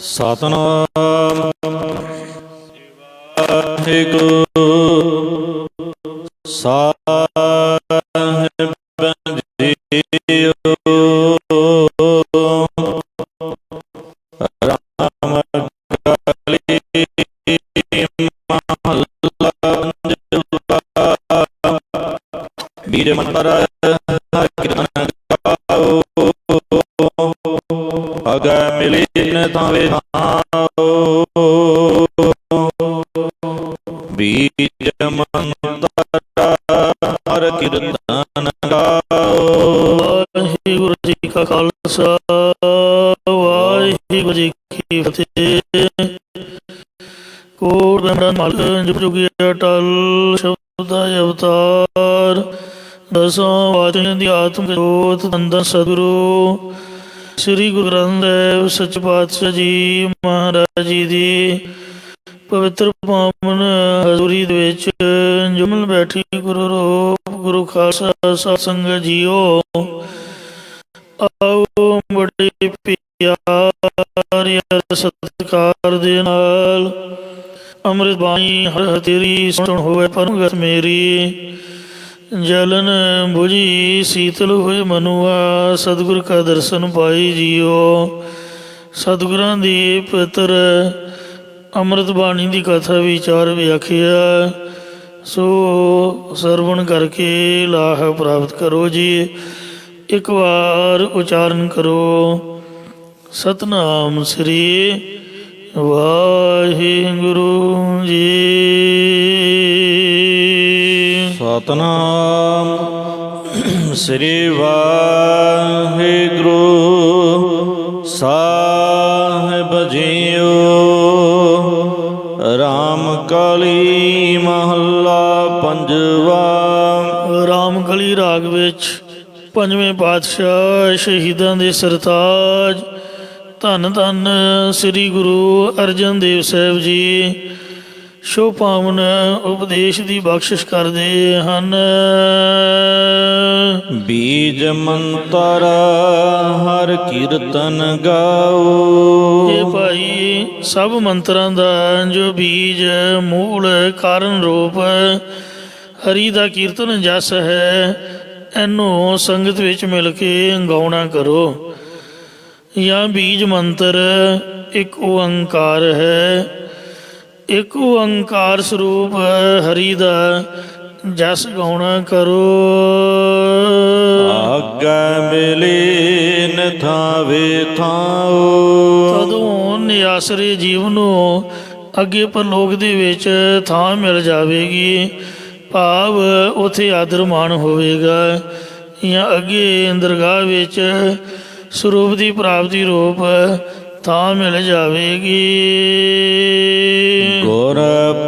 ਸਤਨਾਮ ਵਾਹਿਗੁਰੂ ਸਾਹਿਬ JIO. Ram ਕਲੀ ਮਹੱਲਾ ਪੰਜਵਾ। ਬੀਜ ਮੰਤਰ ਹਰਿ ਕੀਰਤਨ ਗਾਓ। ਅਗੈ ਮਿਲੀ ਨ ਤਾਵੇ ਥਾਓ। ਬੀਜ ਮੰਤਰ ਹਰਿ ਕੀਰਤਨ ਗਾਓ। ਵਾਹਿਗੁਰੂ ਜੀ ਕਾ ਖਾਲਸਾ ਵਾਹਿਗੁਰੂ ਜੀ ਕੀ ਫਤਿਹ। ਕੋਟ ਬ੍ਰਹਮੰਡ ਮਾਲਕ ਜੁਗ ਜੁਗੀ ਅਟਲ ਸ਼ਬਦ ਦਾ ਅਵਤਾਰ। ਦਸਾਂ ਵਾਚਨ ਦੀ ਆਤਮ ਜੋਤ ਅੰਦਰ ਸਤਿਗੁਰੂ ਸ੍ਰੀ ਗੁਰੂ ਗ੍ਰੰਥ ਸਾਹਿਬ ਸੱਚੇ ਪਾਤਸ਼ਾਹ ਜੀ ਮਹਾਰਾਜ ਜੀ ਦੀ ਪਵਿੱਤਰ ਪਾਵਨ ਹਜ਼ੂਰੀ ਦੇ ਵਿੱਚ ਜੁਮਲ ਬੈਠੀ ਗੁਰੂ ਰੂਪ ਗੁਰੂ ਖਾਲਸਾ ਸਾਧ ਸੰਗਤ ਜੀਓ। ਆਓ ਬੜੇ ਪਿਆਰ ਸਤਿਕਾਰ ਦੇ ਨਾਲ ਅੰਮ੍ਰਿਤ ਬਾਣੀ ਹਰ ਤੇਰੀ ਸੁਣ ਹੋਵੇ ਪਰਮਗਤ ਮੇਰੀ। ਜਲਨ ਬੁਝੀ ਸੀਤਲ ਹੋਏ ਮਨੁਆ ਸਤਿਗੁਰ ਕਾ ਦਰਸ਼ਨ ਪਾਈ ਜੀਓ। ਸਤਿਗੁਰਾਂ ਦੀ ਪਵਿੱਤਰ ਅੰਮ੍ਰਿਤ ਬਾਣੀ ਦੀ ਕਥਾ ਵਿਚਾਰ ਵਿਆਖਿਆ ਸੋ ਸਰਵਣ ਕਰਕੇ ਲਾਹ ਪ੍ਰਾਪਤ ਕਰੋ ਜੀ। ਇੱਕ ਵਾਰ ਉਚਾਰਨ ਕਰੋ ਸਤਨਾਮ ਸ੍ਰੀ ਵਾਹਿਗੁਰੂ ਜੀ। ਸਤਨਾਮ ਸ੍ਰੀ ਵਾਹਿਗੁਰੂ ਸਾਹਿਬ ਜੀਓ। ਰਾਮ ਕਲੀ ਮਹੱਲਾ ਪੰਜਵਾ। ਰਾਮ ਕਲੀ ਰਾਗ ਵਿੱਚ ਪੰਜਵੇਂ ਪਾਤਸ਼ਾਹ ਸ਼ਹੀਦਾਂ ਦੇ ਸਰਤਾਜ ਧੰਨ ਧੰਨ ਸ੍ਰੀ ਗੁਰੂ ਅਰਜਨ ਦੇਵ ਸਾਹਿਬ ਜੀ ਸ਼ੋ ਪਾਵਨ ਉਪਦੇਸ਼ ਦੀ ਬਖਸ਼ਿਸ਼ ਕਰਦੇ ਹਨ। ਬੀਜ ਮੰਤਰ ਹਰਿ ਕੀਰਤਨ ਗਾਓ। ਇਹ ਭਾਈ ਸਭ ਮੰਤਰਾਂ ਦਾ ਜੋ ਬੀਜ ਮੂਲ ਕਾਰਨ ਰੂਪ ਹਰੀ ਦਾ ਕੀਰਤਨ ਜਸ ਹੈ, ਇਹਨੂੰ ਸੰਗਤ ਵਿੱਚ ਮਿਲ ਕੇ ਗਾਉਣਾ ਕਰੋ। ਜਾਂ ਬੀਜ ਮੰਤਰ ਇੱਕ ਓੰਕਾਰ ਹੈ। ਇੱਕ ਓੰਕਾਰ ਸਰੂਪ ਹਰੀ ਦਾ ਜਸ ਗਾਉਣਾ ਕਰੋ। ਆਗੈ ਮਿਲੀ ਨ ਥਾਵੇ ਥਾਓ। ਤਦੋਂ ਨਿਆਸਰੇ ਜੀਵ ਨੂੰ ਅੱਗੇ ਪਰਲੋਕ ਦੇ ਵਿੱਚ ਥਾਂ ਮਿਲ ਜਾਵੇਗੀ। ਭਾਵ ਉੱਥੇ ਆਦਰ ਮਾਣ ਹੋਵੇਗਾ। ਜਾਂ ਅੱਗੇ ਦਰਗਾਹ ਵਿੱਚ ਸਰੂਪ ਦੀ ਪ੍ਰਾਪਤੀ ਰੂਪ ਥਾਂ ਮਿਲ ਜਾਵੇਗੀ। ਗੁਰ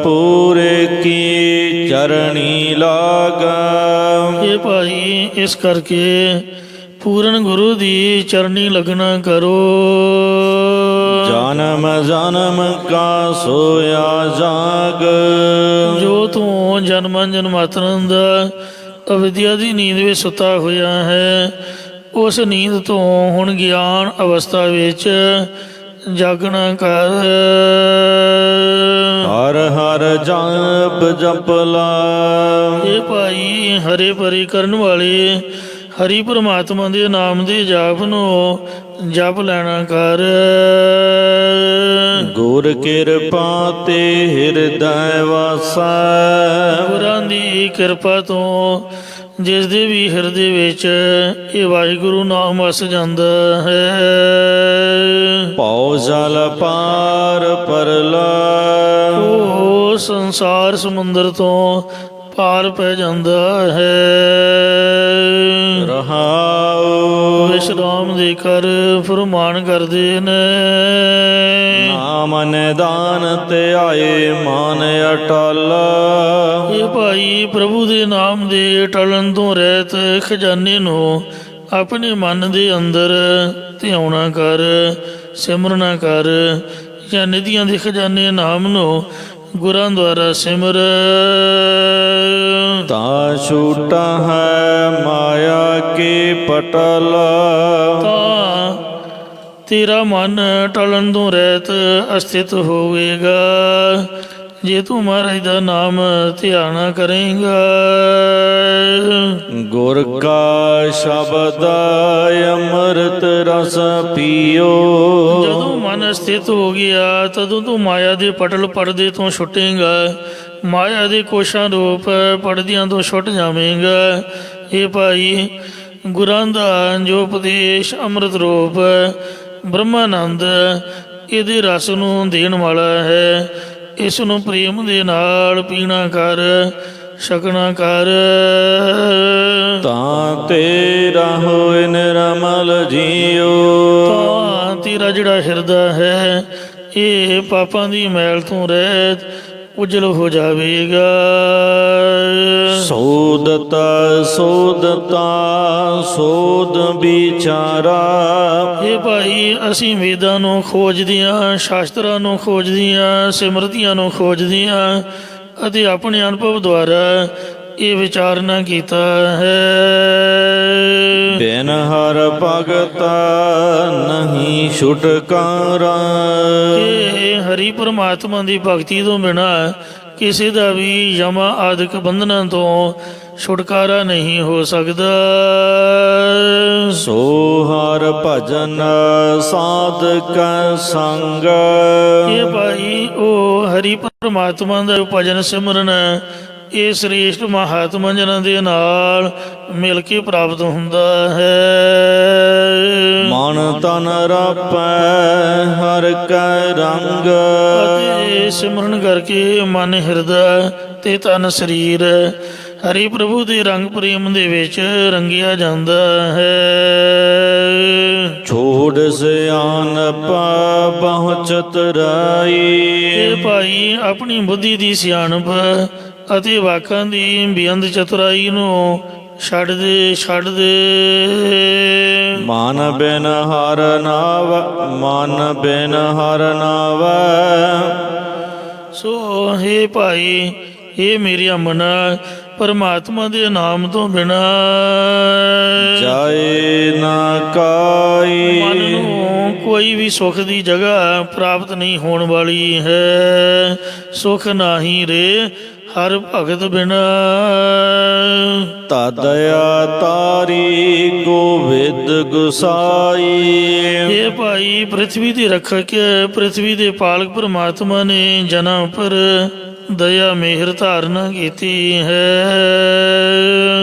ਪੂਰੇ ਕੀ ਚਰਣੀ ਲਾਗਾ। ਇਹ ਭਾਈ ਇਸ ਕਰਕੇ ਪੂਰਨ ਗੁਰੂ ਦੀ ਚਰਨੀ ਲੱਗਣਾ ਕਰੋ। ਜਨਮ ਜਨਮ ਕਾ ਸੋਇਆ ਜਾਗ। ਜੋ ਤੂੰ ਜਨਮਾਂ ਜਨਮਾਤਰਾਂ ਦਾ ਅਵਿਦਿਆ ਦੀ ਨੀਂਦ ਵਿੱਚ ਸੁੱਤਾ ਹੋਇਆ ਹੈ, ਉਸ ਨੀਂਦ ਤੋਂ ਹੁਣ ਗਿਆਨ ਅਵਸਥਾ ਵਿੱਚ ਜਾਗਣਾ ਕਰ। ਹਰ ਹਰ ਜਪ ਜਪ ਲਾ। ਇਹ ਭਾਈ ਹਰੇ ਭਰੇ ਕਰਨ ਵਾਲੇ ਹਰੀ ਪਰਮਾਤਮਾ ਦੇ ਨਾਮ ਦੇ ਜਾਪ ਨੂੰ ਜਪ ਲੈਣਾ ਕਰ। ਗੁਰ ਕਿਰਪਾ ਤੇ ਹਿਰਦੈ ਵਾਸੈ। ਗੁਰਾਂ ਦੀ ਕਿਰਪਾ ਤੋਂ ਜਿਸ ਦੇ ਵੀ ਹਿਰਦੇ ਵਿੱਚ ਇਹ ਵਾਹਿਗੁਰੂ ਨਾਮ ਵਸ ਜਾਂਦਾ ਹੈ। ਭਉ ਜਲ ਪਾਰ ਪਰਲਾ। ਉਹ ਸੰਸਾਰ ਸਮੁੰਦਰ ਤੋਂ ਪਾਰ ਪੈ ਜਾਂਦਾ ਹੈ। ਰਹਾਉ ਵਿਸ਼ਰਾਮ ਦੇ ਕਰ ਫਰਮਾਨ ਕਰਦੇ ਨੇ। ਨਾਮ ਨਿਦਾਨ ਤੇ ਆਏ ਮਾਨ ਅਟਲ। ਇਹ ਭਾਈ ਪ੍ਰਭੂ ਦੇ ਨਾਮ ਦੇ ਟਲਣ ਤੋਂ ਰਹਿਤ ਖਜ਼ਾਨੇ ਨੂੰ ਆਪਣੇ ਮਨ ਦੇ ਅੰਦਰ ਧਿਆਉਣਾ ਕਰ, ਸਿਮਰਨਾ ਕਰ। ਜਾਂ ਨਿਧੀਆਂ ਦੇ ਖਜ਼ਾਨੇ ਨਾਮ ਨੂੰ ਗੁਰਾਂ ਦੁਆਰਾ ਸਿਮਰ। ਤਾ ਛੂਟਾ ਹੈ ਮਾਇਆ ਕੀ ਪਟਲ। ਤਾਂ ਤੇਰਾ ਮਨ ਟਲਣ ਤੋਂ ਰਹਿਤ ਅਸਥਿਤ ਹੋਵੇਗਾ ਜੇ ਤੂੰ ਮਹਾਰਾਜ ਦਾ ਨਾਮ ਧਿਆਨ ਕਰੇਂਗਾ। ਗੁਰ ਕਾ ਸ਼ਬਦ ਅੰਮ੍ਰਿਤ ਰਸ ਪੀਓ। ਜਦੋਂ ਮਨ ਸਥਿਤ ਹੋ ਗਿਆ ਤਦੋਂ ਤੂੰ ਮਾਇਆ ਦੇ ਪਟਲ ਪਰਦੇ ਤੋਂ ਛੁੱਟੇਂਗਾ, ਮਾਇਆ ਦੇ ਕੋਸ਼ਾਂ ਰੂਪ ਪਰਦਿਆਂ ਤੋਂ ਛੁੱਟ ਜਾਵੇਂਗਾ। ਇਹ ਭਾਈ ਗੁਰਾਂ ਦਾ ਜੋ ਉਪਦੇਸ਼ ਅੰਮ੍ਰਿਤ ਰੂਪ ਬ੍ਰਹਮਾਨੰਦ ਇਹਦੇ ਰਸ ਨੂੰ ਦੇਣ ਵਾਲਾ ਹੈ, ਇਸ ਨੂੰ ਪ੍ਰੇਮ ਦੇ ਨਾਲ ਪੀਣਾ ਕਰ, ਛਕਣਾ ਕਰ। ਤਾਂ ਤੇਰਾ ਹੋਇ ਨਿਰਮਲ ਜੀਓ। ਤਾਂ ਤੇਰਾ ਜਿਹੜਾ ਹਿਰਦਾ ਹੈ ਇਹ ਪਾਪਾਂ ਦੀ ਮੈਲ ਤੋਂ ਰਹਿਤ ਉਜਲ ਹੋ ਜਾਵੇਗਾ। ਸੋਦਤਾ ਸੋਦਤਾ ਸੋਦ ਵਿਚਾਰਾ। ਇਹ ਭਾਈ ਅਸੀਂ ਵੇਦਾਂ ਨੂੰ ਖੋਜਦੀਆਂ, ਸ਼ਾਸਤਰਾਂ ਨੂੰ ਖੋਜਦੀਆਂ, ਸਿਮਰਤੀਆਂ ਨੂੰ ਖੋਜਦੀਆਂ ਅਤੇ ਆਪਣੇ ਅਨੁਭਵ ਦੁਆਰਾ ਇਹ ਵਿਚਾਰਨਾ ਕੀਤਾ ਹੈ। ਬਿਨ ਹਰ ਭਗਤ ਨਹੀਂ ਛੁਟਕਾਰਾ। ਕਿ ਹਰੀ ਪਰਮਾਤਮਾ ਦੀ ਭਗਤੀ ਤੋਂ ਬਿਨਾਂ ਕਿਸੇ ਦਾ ਵੀ ਯਮ ਆਦਿਕ ਬੰਧਨਾਂ ਤੋਂ ਛੁਟਕਾਰਾ ਨਹੀਂ ਹੋ ਸਕਦਾ। ਸੋ ਹਰ ਭਜਨ ਸਾਧਕ ਸੰਗ। ਇਹ ਭਾਈ ਉਹ ਹਰੀ ਪਰਮਾਤਮਾ ਦਾ ਭਜਨ ਸਿਮਰਨ ਇਹ ਸ੍ਰੇਸ਼ਟ ਮਹਾਤਮਾ ਜਨਾਂ ਦੇ ਨਾਲ ਮਿਲ ਕੇ ਪ੍ਰਾਪਤ ਹੁੰਦਾ ਹੈ। ਮਨ ਤਨ ਰਪੈ ਹਰ ਕੈ ਰੰਗ। ਅਤੇ ਸਿਮਰਨ ਕਰਕੇ ਮਨ ਹਿਰਦਾ ਤੇ ਤਨ ਸਰੀਰ ਹਰੀ ਪ੍ਰਭੂ ਦੇ ਰੰਗ ਪ੍ਰੇਮ ਦੇ ਵਿੱਚ ਰੰਗਿਆ ਜਾਂਦਾ ਹੈ। ਛੋੜ ਸਿਆਣਪ ਬਹੁ ਚਤੁਰਾਈ। ਇਹ ਭਾਈ ਆਪਣੀ ਬੁੱਧੀ ਦੀ ਸਿਆਣਪ ਅਤੇ ਵਾਕਾਂ ਦੀ ਬੇਅੰਤ ਚਤੁਰਾਈ ਨੂੰ ਛੱਡ ਦੇ, ਛੱਡ ਦੇ। ਮਨ ਬਿਨ ਹਰ ਨਾਵ, ਮਨ ਬਿਨ ਹਰ ਨਾਵ। ਸੋ ਹੇ ਭਾਈ, ਹੇ ਮੇਰੀ ਮਨਾ, ਪਰਮਾਤਮਾ ਦੇ ਨਾਮ ਤੋਂ ਬਿਨਾ ਜਾਏ ਨਾ ਕਾਈ। ਮਨ ਨੂੰ ਕੋਈ ਵੀ ਸੁੱਖ ਦੀ ਜਗ੍ਹਾ ਪ੍ਰਾਪਤ ਨਹੀਂ ਹੋਣ ਵਾਲੀ ਹੈ। ਸੁੱਖ ਨਾਹੀ ਰੇ ਹਰ ਭਗਤ ਬਿਨਾ। ਤਦਇਆ ਤਾਰੀ ਗੋਵਿੰਦ ਗੁਸਾਈ। ਇਹ ਭਾਈ ਪ੍ਰithvi ਦੇ ਰੱਖਕ, ਪ੍ਰithvi ਦੇ ਪਾਲਕ ਪਰਮਾਤਮਾ ਨੇ ਜਨਾਂ ਉੱਪਰ ਦਇਆ ਮਿਹਰ ਧਾਰਨ ਕੀਤੀ ਹੈ।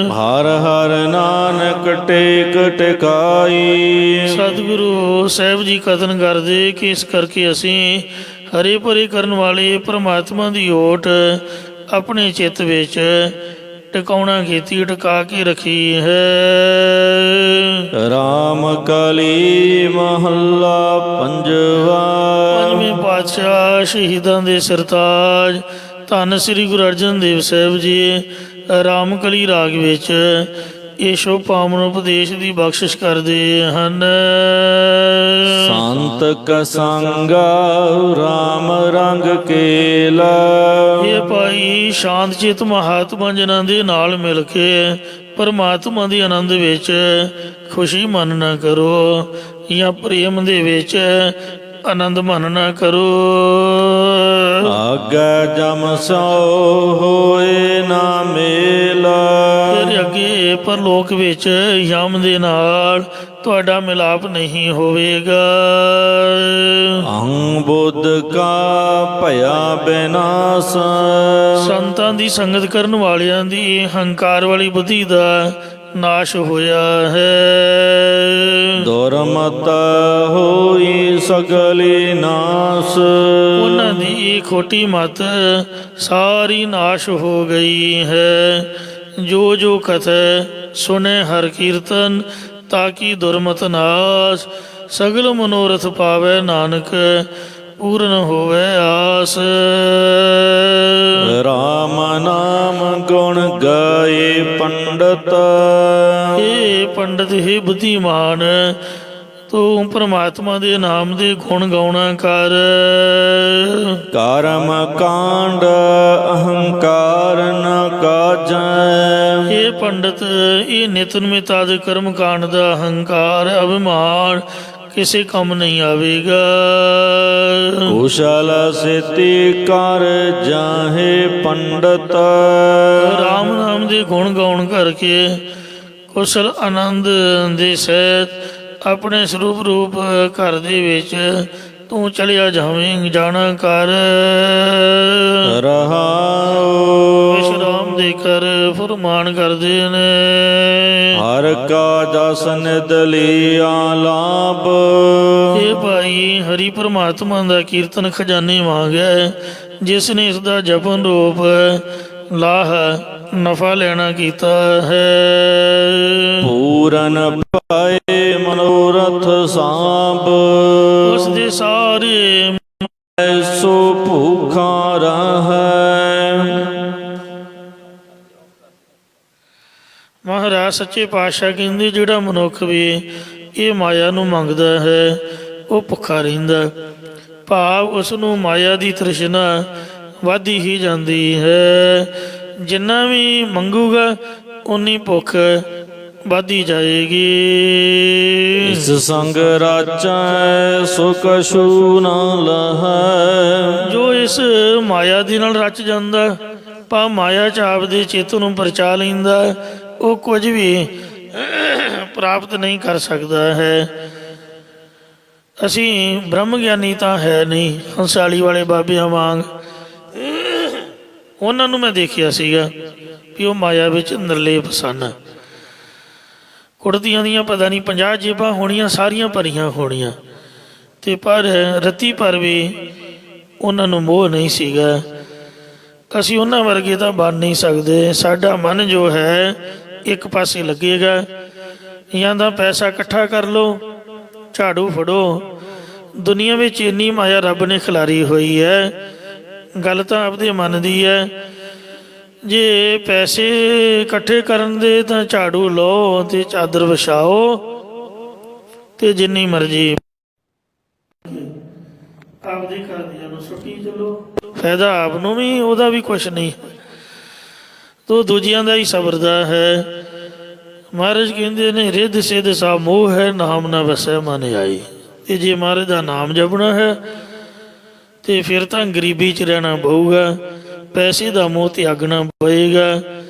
ਹਰ ਹਰ ਨਾਨਕ ਟੇਕ ਟਿਕਾਈ। ਸਤਿਗੁਰੂ ਸਾਹਿਬ ਜੀ ਕਥਨ ਕਰਦੇ ਕਿ ਇਸ ਕਰਕੇ ਅਸੀਂ ਹਰੇ ਭਰੇ ਕਰਨ ਵਾਲੇ ਪਰਮਾਤਮਾ ਦੀ ਓਟ ਆਪਣੇ ਚਿੱਤ ਵਿੱਚ ਟਿਕਾਉਣਾ ਕੀਤੀ, ਟਿਕਾ ਕੇ ਰੱਖੀ ਹੈ। ਰਾਮ ਕਲੀ ਮਹੱਲਾ ਪੰਜਵਾ। ਪੰਜਵੇਂ ਪਾਤਸ਼ਾਹ ਸ਼ਹੀਦਾਂ ਦੇ ਸਰਤਾਜ ਧੰਨ ਸ੍ਰੀ ਗੁਰੂ ਅਰਜਨ ਦੇਵ ਸਾਹਿਬ ਜੀ ਰਾਮਕਲੀ ਰਾਗ ਵਿੱਚ ਇਹ ਸ਼ੁਭ ਪਾਵਨ ਉਪਦੇਸ਼ ਦੀ ਬਖਸ਼ਿਸ਼ ਕਰਦੇ ਹਨ। ਸੰਤ ਕਸੰਗ ਰਾਮ ਰੰਗ ਕੇਲਾ। ਇਹ ਭਾਈ ਸ਼ਾਂਤ ਚਿਤ ਮਹਾਤਮਾ ਜਨਾਂ ਦੇ ਨਾਲ ਮਿਲ ਕੇ ਪਰਮਾਤਮਾ ਦੇ ਆਨੰਦ ਵਿੱਚ ਖੁਸ਼ੀ ਮਨ ਨਾ ਕਰੋ ਜਾਂ ਪ੍ਰੇਮ ਦੇ ਵਿੱਚ ਆਨੰਦ ਮਨ ਨਾ ਕਰੋ। ਆਗੇ ਜਮ ਸੋ ਹੋਏ ਨਾ ਮੇਲਾ। ਫਿਰ ਅੱਗੇ ਪਰਲੋਕ ਵਿੱਚ ਯਮ ਦੇ ਨਾਲ ਤੁਹਾਡਾ ਮਿਲਾਪ ਨਹੀਂ ਹੋਵੇਗਾ। ਅਹੰ ਬੁੱਧ ਕਾ ਭਇਆ ਬਿਨਾਸ਼। ਸੰਤਾਂ ਦੀ ਸੰਗਤ ਕਰਨ ਵਾਲਿਆਂ ਦੀ ਹੰਕਾਰ ਵਾਲੀ ਬੁੱਧੀ ਦਾ ਨਾਸ਼ ਹੋਇਆ ਹੈ। ਦੁਰਮਤ ਹੋਈ ਸਗਲੀ ਨਾਸ। ਉਹਨਾਂ ਦੀ ਖੋਟੀ ਮਤ ਸਾਰੀ ਨਾਸ਼ ਹੋ ਗਈ ਹੈ। ਜੋ ਜੋ ਕਥੈ ਸੁਨੇ ਹਰ ਕੀਰਤਨ ਤਾਕੀ ਦੁਰਮਤ ਨਾਸ। ਸਗਲ ਮਨੋਰਥ ਪਾਵੇ ਨਾਨਕ ਪੂਰਨ ਹੋਵੇ ਆਸ। ਰਾਮ ਨਾਮ ਗੁਣ ਗਾਏ ਪੰਡਤ। ਇਹ ਪੰਡਤ ਹੀ ਬੁੱਧੀਮਾਨ ਤੂੰ ਪਰਮਾਤਮਾ ਦੇ ਨਾਮ ਦੇ ਗੁਣ ਗਾਉਣਾ ਕਰ। ਕਰਮ ਕਾਂਡ ਅਹੰਕਾਰ ਨ ਕਾਜੈ। ਇਹ ਪੰਡਤ ਇਹ ਨਿਤ ਨਮਿਤ ਆਦਿ ਕਰਮ ਕਾਂਡ ਦਾ ਹੰਕਾਰ ਅਭਿਮਾਨ ਕਿਸੇ ਕੰਮ ਨਹੀਂ ਆਵੇਗਾ। ਕੁਸ਼ਲ ਸੇਤੀ ਕਰ ਜਾਹੇ ਪੰਡਤ। ਰਾਮ ਨਾਮ ਦੇ ਗੁਣ ਗਾਉਣ ਕਰਕੇ ਕੁਸ਼ਲ ਆਨੰਦ ਦੇ ਸਹਿਤ ਆਪਣੇ ਸਰੂਪ ਰੂਪ ਘਰ ਦੇ ਵਿੱਚ ਤੂੰ ਚਲਿਆ ਜਾਣਾ ਕਰ। ਰਹਾਉ ਵਿਸ਼ਰਾਮ ਦੇ ਕਰ ਫਰਮਾਨ ਕਰਦੇ ਨੇ। ਹਰ ਕਾ ਜਸ ਨਿਤ ਲੀਆ ਲਾਭ। ਇਹ ਭਾਈ ਹਰੀ ਪਰਮਾਤਮਾ ਦਾ ਕੀਰਤਨ ਖਜ਼ਾਨੇ ਵਾਂਗ ਹੈ। ਜਿਸ ਨੇ ਇਸ ਦਾ ਜਪਨ ਰੂਪ ਲਾਹ ਨਫਾ ਲੈਣਾ ਕੀਤਾ ਹੈ। ਪੂਰਨ ਪਾਏ ਮਨੋਰਥ ਸਾਂਭ। ਉਸ ਦੇ ਸਾਰੇ ਐਸੋ ਭੂਖਾ ਰਹੈ। ਮਹਾਰਾਜ ਸੱਚੇ ਪਾਤਸ਼ਾਹ ਕਹਿੰਦੇ ਜਿਹੜਾ ਮਨੁੱਖ ਵੀ ਇਹ ਮਾਇਆ ਨੂੰ ਮੰਗਦਾ ਹੈ ਉਹ ਭੁੱਖਾ ਰਹਿੰਦਾ। ਭਾਵ ਉਸ ਨੂੰ ਮਾਇਆ ਦੀ ਤ੍ਰਿਸ਼ਨਾ ਵੱਧਦੀ ਹੀ ਜਾਂਦੀ ਹੈ। ਜਿੰਨਾ ਵੀ ਮੰਗੂਗਾ ਓਨੀ ਭੁੱਖ ਵੱਧਦੀ ਜਾਏਗੀ। ਇਸ ਸੰਗ ਰਾਚੈ ਸੋ ਕਛੂ ਨਾ ਲਹੈ। ਜੋ ਇਸ ਮਾਇਆ ਦੇ ਨਾਲ ਰਚ ਜਾਂਦਾ ਪਾ ਮਾਇਆ ਚ ਆਪਦੇ ਚਿੱਤ ਨੂੰ ਪਰਚਾ ਲੈਂਦਾ ਉਹ ਕੁਝ ਵੀ ਪ੍ਰਾਪਤ ਨਹੀਂ ਕਰ ਸਕਦਾ ਹੈ। ਅਸੀਂ ਬ੍ਰਹਮ ਗਿਆਨੀ ਤਾਂ ਹੈ ਨਹੀਂ ਹੰਸਾਲੀ ਵਾਲੇ ਬਾਬਿਆਂ ਵਾਂਗ। ਉਹਨਾਂ ਨੂੰ ਮੈਂ ਦੇਖਿਆ ਸੀਗਾ ਵੀ ਉਹ ਮਾਇਆ ਵਿੱਚ ਨਿਰਲੇਪ ਸਨ। ਕੁੜਤੀਆਂ ਦੀਆਂ ਪਤਾ ਨਹੀਂ 50 ਜੇਬਾਂ ਹੋਣੀਆਂ, ਸਾਰੀਆਂ ਭਰੀਆਂ ਹੋਣੀਆਂ, ਅਤੇ ਪਰ ਰੱਤੀ ਭਰ ਵੀ ਉਹਨਾਂ ਨੂੰ ਮੋਹ ਨਹੀਂ ਸੀਗਾ। ਅਸੀਂ ਉਹਨਾਂ ਵਰਗੇ ਤਾਂ ਬਣ ਨਹੀਂ ਸਕਦੇ। ਸਾਡਾ ਮਨ ਜੋ ਹੈ ਇੱਕ ਪਾਸੇ ਲੱਗੇਗਾ। ਜਾਂ ਤਾਂ ਪੈਸਾ ਇਕੱਠਾ ਕਰ ਲਓ, ਝਾੜੂ ਫੜੋ। ਦੁਨੀਆ ਵਿੱਚ ਇੰਨੀ ਮਾਇਆ ਰੱਬ ਨੇ ਖਿਲਾਰੀ ਹੋਈ ਹੈ। ਗੱਲ ਤਾਂ ਆਪਦੇ ਮਨ ਦੀ ਹੈ। ਜੇ ਪੈਸੇ ਇਕੱਠੇ ਕਰਨ ਦੇ ਤਾਂ ਝਾੜੂ ਲਓ ਅਤੇ ਚਾਦਰ ਵਿਛਾਓ ਅਤੇ ਜਿੰਨੀ ਮਰਜ਼ੀ ਆਪਦੇ ਘਰਦਿਆਂ ਨੂੰ ਸੁੱਟੀ ਚਲੋ। ਫਾਇਦਾ ਆਪ ਨੂੰ ਵੀ ਉਹਦਾ ਵੀ ਕੁਛ ਨਹੀਂ, ਤੋ ਦੂਜਿਆਂ ਦਾ ਹੀ ਸਬਰਦਾ ਹੈ। ਮਹਾਰਾਜ ਕਹਿੰਦੇ ਨੇ ਰਿੱਧ ਸਿੱਧ ਸਾ ਮੋਹ ਹੈ, ਨਾਮ ਨਾ ਵਸੈ ਮਨ ਆਈ। ਅਤੇ ਜੇ ਮਹਾਰਾਜ ਦਾ ਨਾਮ ਜਪਣਾ ਹੈ ਅਤੇ ਫਿਰ ਤਾਂ ਗਰੀਬੀ 'ਚ ਰਹਿਣਾ ਪਊਗਾ, ਪੈਸੇ ਦਾ ਮੋਹ ਤਿਆਗਣਾ ਪਏਗਾ।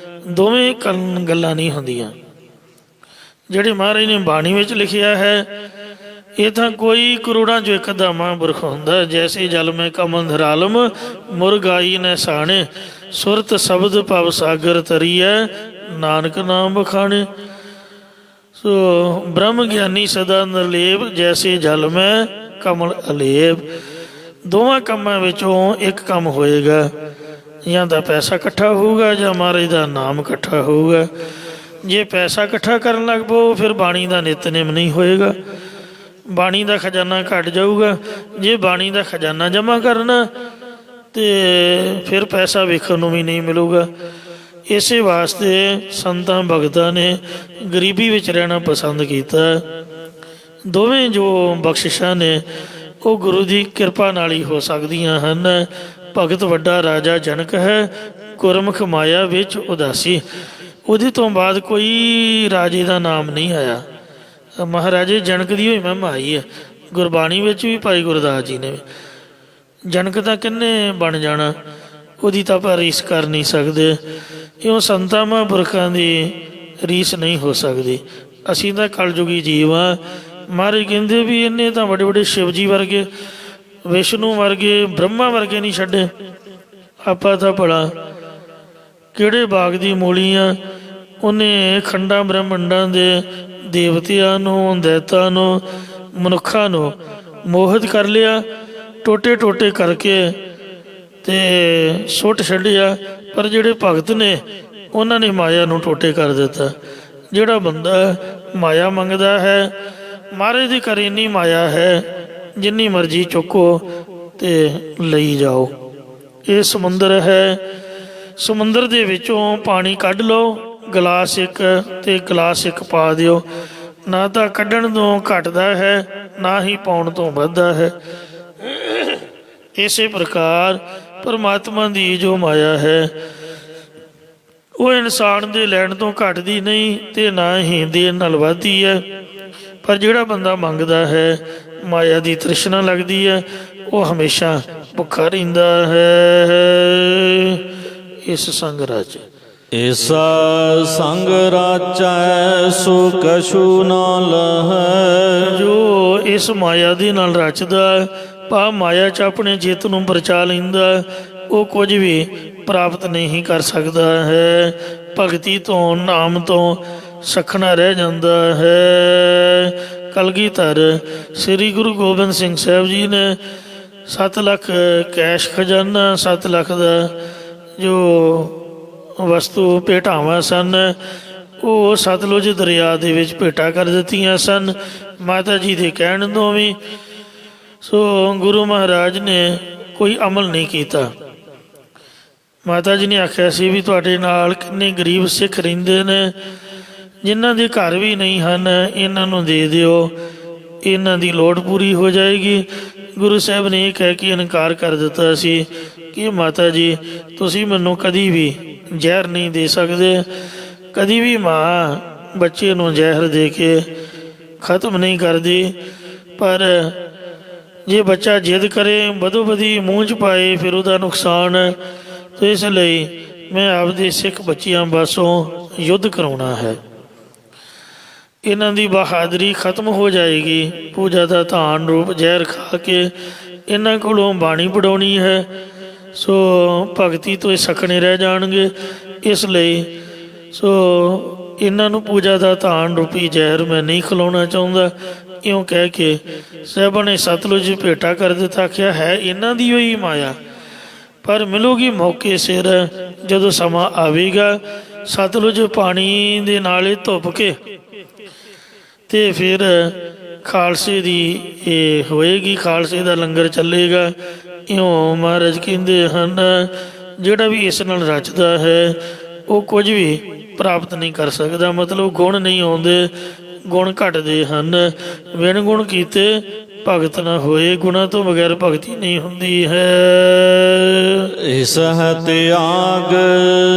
ਦੋਵੇਂ ਗੱਲਾਂ ਨਹੀਂ ਹੁੰਦੀਆਂ। ਜਿਹੜੇ ਮਹਾਰਾਜ ਨੇ ਬਾਣੀ ਵਿੱਚ ਲਿਖਿਆ ਹੈ ਇਹ ਤਾਂ ਕੋਈ ਕਰੋੜਾਂ 'ਚੋਂ ਇੱਕ ਅੱਧਾ ਮਹਾਂਪੁਰਖ ਹੁੰਦਾ। ਜੈਸੇ ਜਲ ਮੈਂ ਕਮਲ ਧਰਾਲਮ ਮੁਰਗਾਈ ਨੇ ਸਾਣੇ ਸੁਰਤ ਸ਼ਬਦ ਭਵ ਸਾਗਰ ਤਰੀਐ ਨਾਨਕ ਨਾਮ ਬਖਾਣੇ। ਸੋ ਬ੍ਰਹਮ ਗਿਆਨੀ ਸਦਾ ਨਿਰਲੇਪ ਜੈਸੇ ਜਲ ਮੈਂ ਕਮਲ ਅਲੇਪ। ਦੋਵਾਂ ਕੰਮਾਂ ਵਿੱਚੋਂ ਇੱਕ ਕੰਮ ਹੋਏਗਾ। ਜਾਂ ਤਾਂ ਪੈਸਾ ਇਕੱਠਾ ਹੋਊਗਾ ਜਾਂ ਮਹਾਰਾਜ ਦਾ ਨਾਮ ਇਕੱਠਾ ਹੋਊਗਾ। ਜੇ ਪੈਸਾ ਇਕੱਠਾ ਕਰਨ ਲੱਗ ਪਓ ਫਿਰ ਬਾਣੀ ਦਾ ਨਿਤਨੇਮ ਨਹੀਂ ਹੋਏਗਾ, ਬਾਣੀ ਦਾ ਖਜ਼ਾਨਾ ਘੱਟ ਜਾਊਗਾ। ਜੇ ਬਾਣੀ ਦਾ ਖਜ਼ਾਨਾ ਜਮ੍ਹਾਂ ਕਰਨਾ ਅਤੇ ਫਿਰ ਪੈਸਾ ਵੇਖਣ ਨੂੰ ਵੀ ਨਹੀਂ ਮਿਲੂਗਾ। ਇਸੇ ਵਾਸਤੇ ਸੰਤਾਂ ਭਗਤਾਂ ਨੇ ਗਰੀਬੀ ਵਿੱਚ ਰਹਿਣਾ ਪਸੰਦ ਕੀਤਾ। ਦੋਵੇਂ ਜੋ ਬਖਸ਼ਿਸ਼ਾਂ ਨੇ ਉਹ ਗੁਰੂ ਦੀ ਕਿਰਪਾ ਨਾਲ ਹੀ ਹੋ ਸਕਦੀਆਂ ਹਨ। ਭਗਤ ਵੱਡਾ ਰਾਜਾ ਜਨਕ ਹੈ, ਗੁਰਮੁਖ ਮਾਇਆ ਵਿੱਚ ਉਦਾਸੀ। ਉਹਦੇ ਤੋਂ ਬਾਅਦ ਕੋਈ ਰਾਜੇ ਦਾ ਨਾਮ ਨਹੀਂ ਆਇਆ। ਮਹਾਰਾਜੇ ਜਨਕ ਦੀ ਹੋਈ ਮਹਿਮਾ ਆਈ ਹੈ ਗੁਰਬਾਣੀ ਵਿੱਚ ਵੀ। ਭਾਈ ਗੁਰਦਾਸ ਜੀ ਨੇ ਜਨਕ ਤਾਂ ਕਿੰਨੇ ਬਣ ਜਾਣਾ, ਉਹਦੀ ਤਾਂ ਆਪਾਂ ਰੀਸ ਕਰ ਨਹੀਂ ਸਕਦੇ। ਇਉਂ ਸੰਤਾਂ ਮਹਾਂਪੁਰਖਾਂ ਦੀ ਰੀਸ ਨਹੀਂ ਹੋ ਸਕਦੀ। ਅਸੀਂ ਤਾਂ ਕਲਯੁਗੀ ਜੀਵ ਹਾਂ। ਮਹਾਰਾਜ ਕਹਿੰਦੇ ਵੀ ਇਹਨੇ ਤਾਂ ਵੱਡੇ ਵੱਡੇ ਸ਼ਿਵ ਜੀ ਵਰਗੇ, ਵਿਸ਼ਨੂੰ ਵਰਗੇ, ਬ੍ਰਹਮਾ ਵਰਗੇ ਨਹੀਂ ਛੱਡੇ। ਆਪਾਂ ਤਾਂ ਭਲਾ ਕਿਹੜੇ ਬਾਗ ਦੀ ਮੂਲੀ ਆ। ਉਹਨੇ ਖੰਡਾਂ ਬ੍ਰਹਮੰਡਾਂ ਦੇ ਦੇਵਤਿਆਂ ਨੂੰ, ਦੈਤਾਂ ਨੂੰ, ਮਨੁੱਖਾਂ ਨੂੰ ਮੋਹਿਤ ਕਰ ਲਿਆ, ਟੋਟੇ ਟੋਟੇ ਕਰਕੇ ਅਤੇ ਸੁੱਟ ਛੱਡਿਆ। ਪਰ ਜਿਹੜੇ ਭਗਤ ਨੇ ਉਹਨਾਂ ਨੇ ਮਾਇਆ ਨੂੰ ਟੋਟੇ ਕਰ ਦਿੱਤਾ। ਜਿਹੜਾ ਬੰਦਾ ਮਾਇਆ ਮੰਗਦਾ ਹੈ, ਮਹਾਰਾਜ ਦੇ ਘਰ ਇੰਨੀ ਮਾਇਆ ਹੈ ਜਿੰਨੀ ਮਰਜ਼ੀ ਚੁੱਕੋ ਅਤੇ ਲਈ ਜਾਓ। ਇਹ ਸਮੁੰਦਰ ਹੈ, ਸਮੁੰਦਰ ਦੇ ਵਿੱਚੋਂ ਪਾਣੀ ਕੱਢ ਲਓ ਗਲਾਸ ਇੱਕ ਅਤੇ ਗਲਾਸ ਇੱਕ ਪਾ ਦਿਓ। ਨਾ ਤਾਂ ਕੱਢਣ ਤੋਂ ਘਟਦਾ ਹੈ, ਨਾ ਹੀ ਪਾਉਣ ਤੋਂ ਵੱਧਦਾ ਹੈ। ਇਸੇ ਪ੍ਰਕਾਰ ਪਰਮਾਤਮਾ ਦੀ ਜੋ ਮਾਇਆ ਹੈ ਉਹ ਇਨਸਾਨ ਦੇ ਲੈਣ ਤੋਂ ਘਟਦੀ ਨਹੀਂ ਅਤੇ ਨਾ ਹੀ ਦੇਣ ਨਾਲ ਵੱਧਦੀ ਹੈ। ਪਰ ਜਿਹੜਾ ਬੰਦਾ ਮੰਗਦਾ ਹੈ, ਮਾਇਆ ਦੀ ਤ੍ਰਿਸ਼ਨਾ ਲੱਗਦੀ ਹੈ, ਉਹ ਹਮੇਸ਼ਾ ਭੁੱਖਾ ਰਹਿੰਦਾ ਹੈ। ਇਸ ਸੰਗ ਰਚ ਇਸ ਸੰਗ ਰਾਚੈ ਸੋ ਕਛੂ ਨਾ ਲਹੈ। ਜੋ ਇਸ ਮਾਇਆ ਦੇ ਨਾਲ ਰਚਦਾ, ਭਾ ਮਾਇਆ 'ਚ ਆਪਣੇ ਚਿੱਤ ਨੂੰ ਪਰਚਾ ਲੈਂਦਾ, ਉਹ ਕੁਝ ਵੀ ਪ੍ਰਾਪਤ ਨਹੀਂ ਕਰ ਸਕਦਾ ਹੈ। ਭਗਤੀ ਤੋਂ, ਨਾਮ ਤੋਂ ਸਖਣਾ ਰਹਿ ਜਾਂਦਾ ਹੈ। ਕਲਗੀਧਰ ਸ੍ਰੀ ਗੁਰੂ ਗੋਬਿੰਦ ਸਿੰਘ ਸਾਹਿਬ ਜੀ ਨੇ 7 ਲੱਖ ਕੈਸ਼ ਖਜ਼ਾਨਾ, 7 ਲੱਖ ਦਾ ਜੋ ਵਸਤੂ ਭੇਟਾਵਾਂ ਸਨ, ਉਹ ਸਤਲੁਜ ਦਰਿਆ ਦੇ ਵਿੱਚ ਭੇਟਾ ਕਰ ਦਿੱਤੀਆਂ ਸਨ ਮਾਤਾ ਜੀ ਦੇ ਕਹਿਣ ਤੋਂ ਵੀ। ਸੋ ਗੁਰੂ ਮਹਾਰਾਜ ਨੇ ਕੋਈ ਅਮਲ ਨਹੀਂ ਕੀਤਾ। ਮਾਤਾ ਜੀ ਨੇ ਆਖਿਆ ਸੀ ਵੀ ਤੁਹਾਡੇ ਨਾਲ ਕਿੰਨੇ ਗਰੀਬ ਸਿੱਖ ਰਹਿੰਦੇ ਨੇ, ਜਿਨ੍ਹਾਂ ਦੇ ਘਰ ਵੀ ਨਹੀਂ ਹਨ, ਇਹਨਾਂ ਨੂੰ ਦੇ ਦਿਓ, ਇਹਨਾਂ ਦੀ ਲੋੜ ਪੂਰੀ ਹੋ ਜਾਏਗੀ। ਗੁਰੂ ਸਾਹਿਬ ਨੇ ਇਹ ਕਹਿ ਕੇ ਇਨਕਾਰ ਕਰ ਦਿੱਤਾ ਸੀ ਕਿ ਮਾਤਾ ਜੀ ਤੁਸੀਂ ਮੈਨੂੰ ਕਦੀ ਵੀ ਜ਼ਹਿਰ ਨਹੀਂ ਦੇ ਸਕਦੇ, ਕਦੀ ਵੀ ਮਾਂ ਬੱਚੇ ਨੂੰ ਜ਼ਹਿਰ ਦੇ ਕੇ ਖਤਮ ਨਹੀਂ ਕਰਦੀ, ਪਰ ਜੇ ਬੱਚਾ ਜਿੱਦ ਕਰੇ, ਬਦੋ ਬਦੀ ਮੂੰਹ 'ਚ ਪਾਏ, ਫਿਰ ਉਹਦਾ ਨੁਕਸਾਨ ਹੈ। ਤੇ ਇਸ ਲਈ ਮੈਂ ਆਪਦੇ ਸਿੱਖ ਬੱਚਿਆਂ ਪਾਸੋਂ ਯੁੱਧ ਕਰਾਉਣਾ ਹੈ। ਇਹਨਾਂ ਦੀ ਬਹਾਦਰੀ ਖਤਮ ਹੋ ਜਾਏਗੀ। ਪੂਜਾ ਦਾ ਧਾਨ ਰੂਪ ਜ਼ਹਿਰ ਖਾ ਕੇ ਇਹਨਾਂ ਕੋਲੋਂ ਬਾਣੀ ਪੜਾਉਣੀ ਹੈ। ਸੋ ਭਗਤੀ ਤੋਂ ਇਹ ਸਖਣੇ ਰਹਿ ਜਾਣਗੇ। ਇਸ ਲਈ ਸੋ ਇਹਨਾਂ ਨੂੰ ਪੂਜਾ ਦਾ ਧਾਨ ਰੂਪੀ ਜ਼ਹਿਰ ਮੈਂ ਨਹੀਂ ਖਿਲਾਉਣਾ ਚਾਹੁੰਦਾ। ਇਉਂ ਕਹਿ ਕੇ ਸਾਹਿਬਾਂ ਨੇ ਸਤਲੁਜ ਭੇਟਾ ਕਰ ਦਿੱਤਾ। ਆਖਿਆ ਹੈ ਇਹਨਾਂ ਦੀ ਹੋਈ ਮਾਇਆ, ਪਰ ਮਿਲੂਗੀ ਮੌਕੇ ਸਿਰ, ਜਦੋਂ ਸਮਾਂ ਆਵੇਗਾ। ਸਤਲੁਜ ਪਾਣੀ ਦੇ ਨਾਲ ਧੁੱਪ ਕੇ ਤੇ ਫਿਰ ਖਾਲਸੇ ਦੀ ਇਹ ਹੋਏਗੀ, ਖਾਲਸੇ ਦਾ ਲੰਗਰ ਚੱਲੇਗਾ। ਇਉਂ ਮਹਾਰਾਜ ਕਹਿੰਦੇ ਹਨ, ਜਿਹੜਾ ਵੀ ਇਸ ਨਾਲ ਰਚਦਾ ਹੈ ਉਹ ਕੁਝ ਵੀ ਪ੍ਰਾਪਤ ਨਹੀਂ ਕਰ ਸਕਦਾ। ਮਤਲਬ ਗੁਣ ਨਹੀਂ ਆਉਂਦੇ, ਗੁਣ ਘਟਦੇ ਹਨ। ਬਿਨ ਗੁਣ ਕੀਤੇ ਭਗਤ ਨਾ ਹੋਏ। ਗੁਣਾਂ ਤੋਂ ਬਗੈਰ ਭਗਤੀ ਨਹੀਂ ਹੁੰਦੀ ਹੈ। ਇਸ ਹੈ ਤਿਆਗ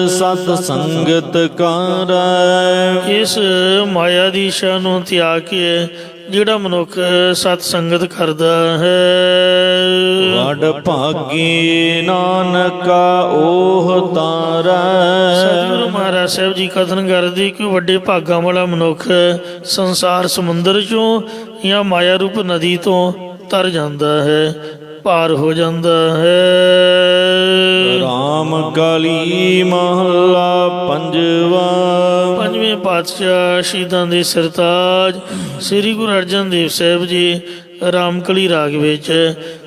ਸਤ ਸੰਗਤ ਕਰੈ। ਇਸ ਮਾਇਆ ਦੀ ਇੱਛਾ ਨੂੰ ਤਿਆਗ ਕੇ ਜਿਹੜਾ ਮਨੁੱਖ ਸਤ ਸੰਗਤ ਕਰਦਾ ਹੈ, ਵਡ ਭਾਗੀ ਨਾਨਕਾ ਉਹ ਤਾਰੈ। ਸਤਿਗੁਰੂ ਮਹਾਰਾਜ ਸਾਹਿਬ ਜੀ ਕਥਨ ਕਰਦੇ ਕਿ ਵੱਡੇ ਭਾਗਾਂ ਵਾਲਾ ਮਨੁੱਖ ਸੰਸਾਰ ਸਮੁੰਦਰ 'ਚੋਂ ਜਾਂ ਮਾਇਆ ਰੂਪ ਨਦੀ ਤੋਂ ਤਰ ਜਾਂਦਾ ਹੈ, ਪਾਰ ਹੋ ਜਾਂਦਾ ਹੈ। ਰਾਮ ਕਲੀ ਮਹੱਲਾ ਪੰਜਵਾ। ਪੰਜਵੇਂ ਪਾਤਸ਼ਾਹ ਸ਼ਹੀਦਾਂ ਦੇ ਸਰਤਾਜ ਸ੍ਰੀ ਗੁਰੂ ਅਰਜਨ ਦੇਵ ਸਾਹਿਬ ਜੀ ਰਾਮਕਲੀ ਰਾਗ ਵਿੱਚ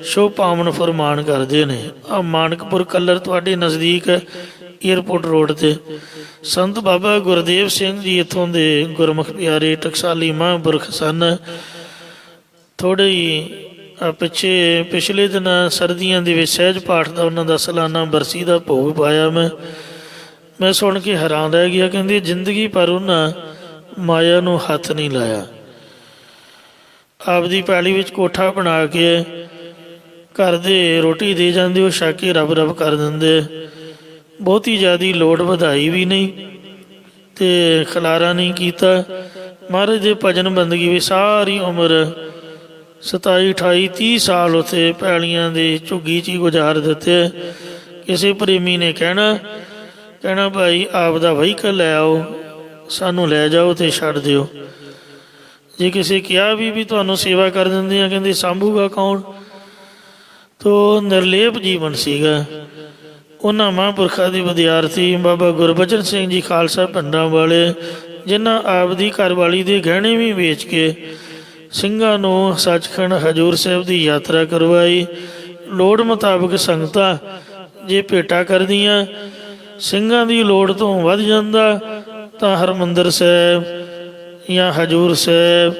ਸ਼ੋਭ ਪਾਵਨ ਫਰਮਾਨ ਕਰਦੇ ਨੇ। ਆ ਮਾਨਕਪੁਰ ਕਲਰ ਤੁਹਾਡੇ ਨਜ਼ਦੀਕ ਏਅਰਪੋਰਟ ਰੋਡ 'ਤੇ ਸੰਤ ਬਾਬਾ ਗੁਰਦੇਵ ਸਿੰਘ ਜੀ ਇੱਥੋਂ ਦੇ ਗੁਰਮੁਖ ਪਿਆਰੇ ਟਕਸਾਲੀ ਮਹਾਂਪੁਰਖ ਸਨ। ਥੋੜ੍ਹੇ ਹੀ ਪਿਛਲੇ ਦਿਨ ਸਰਦੀਆਂ ਦੇ ਵਿੱਚ ਸਹਿਜ ਪਾਠ ਦਾ ਉਹਨਾਂ ਦਾ ਸਾਲਾਨਾ ਬਰਸੀ ਦਾ ਭੋਗ ਪਾਇਆ। ਮੈਂ ਸੁਣ ਕੇ ਹੈਰਾਨ ਰਹਿ ਗਿਆ। ਕਹਿੰਦੇ ਜ਼ਿੰਦਗੀ ਪਰ ਉਹਨਾਂ ਮਾਇਆ ਨੂੰ ਹੱਥ ਨਹੀਂ ਲਾਇਆ। ਆਪਦੀ ਪੈਲੀ ਵਿੱਚ ਕੋਠਾ ਬਣਾ ਕੇ ਘਰ ਦੇ ਰੋਟੀ ਦੇ ਜਾਂਦੇ, ਉਹ ਛਕ ਕੇ ਰੱਬ ਰੱਬ ਕਰ ਦਿੰਦੇ। ਬਹੁਤੀ ਜ਼ਿਆਦਾ ਲੋੜ ਵਧਾਈ ਵੀ ਨਹੀਂ ਅਤੇ ਖਿਲਾਰਾ ਨਹੀਂ ਕੀਤਾ। ਮਹਾਰਾਜ ਦੇ ਭਜਨ ਬੰਦਗੀ ਵੀ ਸਾਰੀ ਉਮਰ 27, 28, 30 ਸਾਲ ਉੱਥੇ ਪੈਲੀਆਂ ਦੇ ਝੁੱਗੀ 'ਚ ਹੀ ਗੁਜ਼ਾਰ ਦਿੱਤੇ। ਕਿਸੇ ਪ੍ਰੇਮੀ ਨੇ ਕਹਿਣਾ ਭਾਈ ਆਪਦਾ ਵਹੀਕਲ ਲੈ ਆਓ, ਸਾਨੂੰ ਲੈ ਜਾਓ ਅਤੇ ਛੱਡ ਦਿਓ। ਜੇ ਕਿਸੇ ਕਿਹਾ ਵੀ ਤੁਹਾਨੂੰ ਸੇਵਾ ਕਰ ਦਿੰਦੇ ਆ, ਕਹਿੰਦੇ ਸਾਂਭੂਗਾ ਕੌਣ। ਤੋ ਨਿਰਲੇਪ ਜੀਵਨ ਸੀਗਾ। ਉਹਨਾਂ ਮਹਾਂਪੁਰਖਾਂ ਦੇ ਵਿਦਿਆਰਥੀ ਬਾਬਾ ਗੁਰਬਚਨ ਸਿੰਘ ਜੀ ਖਾਲਸਾ ਪਿੰਡਾਂ ਵਾਲੇ, ਜਿਨ੍ਹਾਂ ਆਪਦੀ ਘਰਵਾਲੀ ਦੇ ਗਹਿਣੇ ਵੀ ਵੇਚ ਕੇ ਸਿੰਘਾਂ ਨੂੰ ਸੱਚਖੰਡ ਹਜ਼ੂਰ ਸਾਹਿਬ ਦੀ ਯਾਤਰਾ ਕਰਵਾਈ। ਲੋੜ ਮੁਤਾਬਕ ਸੰਗਤਾਂ ਜੇ ਭੇਟਾ ਕਰਦੀਆਂ, ਸਿੰਘਾਂ ਦੀ ਲੋੜ ਤੋਂ ਵੱਧ ਜਾਂਦਾ ਤਾਂ ਹਰਿਮੰਦਰ ਸਾਹਿਬ ਜਾਂ ਹਜ਼ੂਰ ਸਾਹਿਬ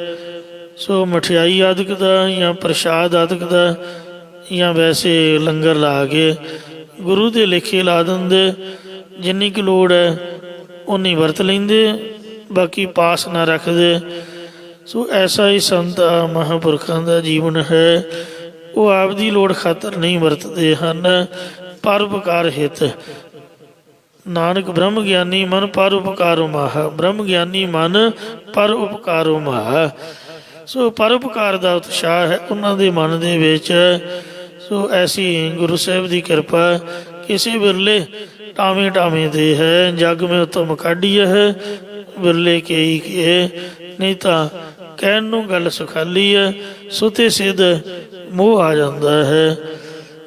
ਸੋ ਮਠਿਆਈ ਆਦਿਕ ਦਾ ਜਾਂ ਪ੍ਰਸ਼ਾਦ ਆਦਿਕ ਦਾ ਜਾਂ ਵੈਸੇ ਲੰਗਰ ਲਾ ਕੇ ਗੁਰੂ ਦੇ ਲੇਖੇ ਲਾ ਦਿੰਦੇ। ਜਿੰਨੀ ਕੁ ਲੋੜ ਹੈ ਉਨੀ ਵਰਤ ਲੈਂਦੇ, ਬਾਕੀ ਪਾਸ ਨਾ ਰੱਖਦੇ। ਸੋ ਐਸਾ ਹੀ ਸੰਤ ਮਹਾਂਪੁਰਖਾਂ ਦਾ ਜੀਵਨ ਹੈ। ਉਹ ਆਪਦੀ ਲੋੜ ਖਾਤਰ ਨਹੀਂ ਵਰਤਦੇ ਹਨ, ਪਰਉਪਕਾਰ ਹਿਤ। ਨਾਨਕ ਬ੍ਰਹਮ ਗਿਆਨੀ ਮਨ ਪਰ ਉਪਕਾਰੋ ਮਾਹ। ਬ੍ਰਹਮ ਗਿਆਨੀ ਮਨ ਪਰ ਉਪਕਾਰੋ ਮਾਹ। ਸੋ ਪਰਉਪਕਾਰ ਦਾ ਉਤਸ਼ਾਹ ਹੈ ਉਹਨਾਂ ਦੇ ਮਨ ਦੇ ਵਿੱਚ। ਸੋ ਐਸੀ ਗੁਰੂ ਸਾਹਿਬ ਦੀ ਕਿਰਪਾ ਕਿਸੇ ਵਿਰਲੇ ਟਾਵੇਂ ਟਾਵੇਂ ਦੇ ਹੈ। ਜਗ ਮੇ ਉਤਮ ਕਾਢੀਆ ਹੈ ਵਿਰਲੇ ਕੇਈ ਕੇ, ਨਹੀਂ ਤਾਂ ਕਹਿਣ ਨੂੰ ਗੱਲ ਸੁਖਾਲੀ ਹੈ, ਸੁਤੇ ਸਿੱਧ ਮੋਹ ਆ ਜਾਂਦਾ ਹੈ।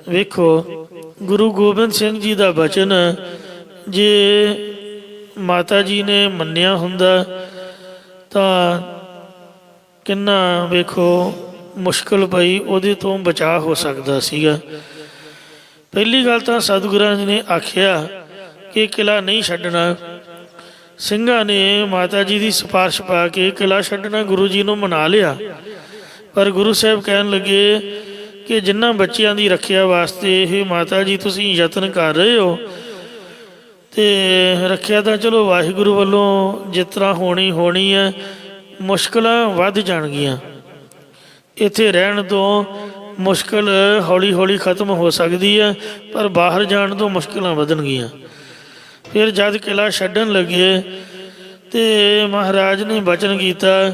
ਵੇਖੋ ਗੁਰੂ ਗੋਬਿੰਦ ਸਿੰਘ ਜੀ ਦਾ ਬਚਨ ਜੇ ਮਾਤਾ ਜੀ ਨੇ ਮੰਨਿਆ ਹੁੰਦਾ ਤਾਂ ਕਿੰਨਾ ਵੇਖੋ ਮੁਸ਼ਕਿਲ ਪਈ ਉਹਦੇ ਤੋਂ ਬਚਾਅ ਹੋ ਸਕਦਾ ਸੀਗਾ। ਪਹਿਲੀ ਗੱਲ ਤਾਂ ਸਤਿਗੁਰਾਂ ਜੀ ਨੇ ਆਖਿਆ ਕਿ ਕਿਲ੍ਹਾ ਨਹੀਂ ਛੱਡਣਾ। ਸਿੰਘਾਂ ਨੇ ਮਾਤਾ ਜੀ ਦੀ ਸਿਫਾਰਿਸ਼ ਪਾ ਕੇ ਕਿਲ੍ਹਾ ਛੱਡਣਾ ਗੁਰੂ ਜੀ ਨੂੰ ਮਨਾ ਲਿਆ, ਪਰ ਗੁਰੂ ਸਾਹਿਬ ਕਹਿਣ ਲੱਗੇ ਕਿ ਜਿਨ੍ਹਾਂ ਬੱਚਿਆਂ ਦੀ ਰੱਖਿਆ ਵਾਸਤੇ ਇਹ ਮਾਤਾ ਜੀ ਤੁਸੀਂ ਯਤਨ ਕਰ ਰਹੇ ਹੋ, ਅਤੇ ਰੱਖਿਆ ਤਾਂ ਚਲੋ ਵਾਹਿਗੁਰੂ ਵੱਲੋਂ ਜਿਸ ਤਰ੍ਹਾਂ ਹੋਣੀ ਹੈ, ਮੁਸ਼ਕਿਲਾਂ ਵੱਧ ਜਾਣਗੀਆਂ। ਇੱਥੇ ਰਹਿਣ ਤੋਂ ਮੁਸ਼ਕਿਲ ਹੌਲੀ ਹੌਲੀ ਖਤਮ ਹੋ ਸਕਦੀ ਹੈ, ਪਰ ਬਾਹਰ ਜਾਣ ਤੋਂ ਮੁਸ਼ਕਿਲਾਂ ਵਧਣਗੀਆਂ। ਫਿਰ ਜਦ ਕਿਲ੍ਹਾ ਛੱਡਣ ਲੱਗੇ ਅਤੇ ਮਹਾਰਾਜ ਨੇ ਬਚਨ ਕੀਤਾ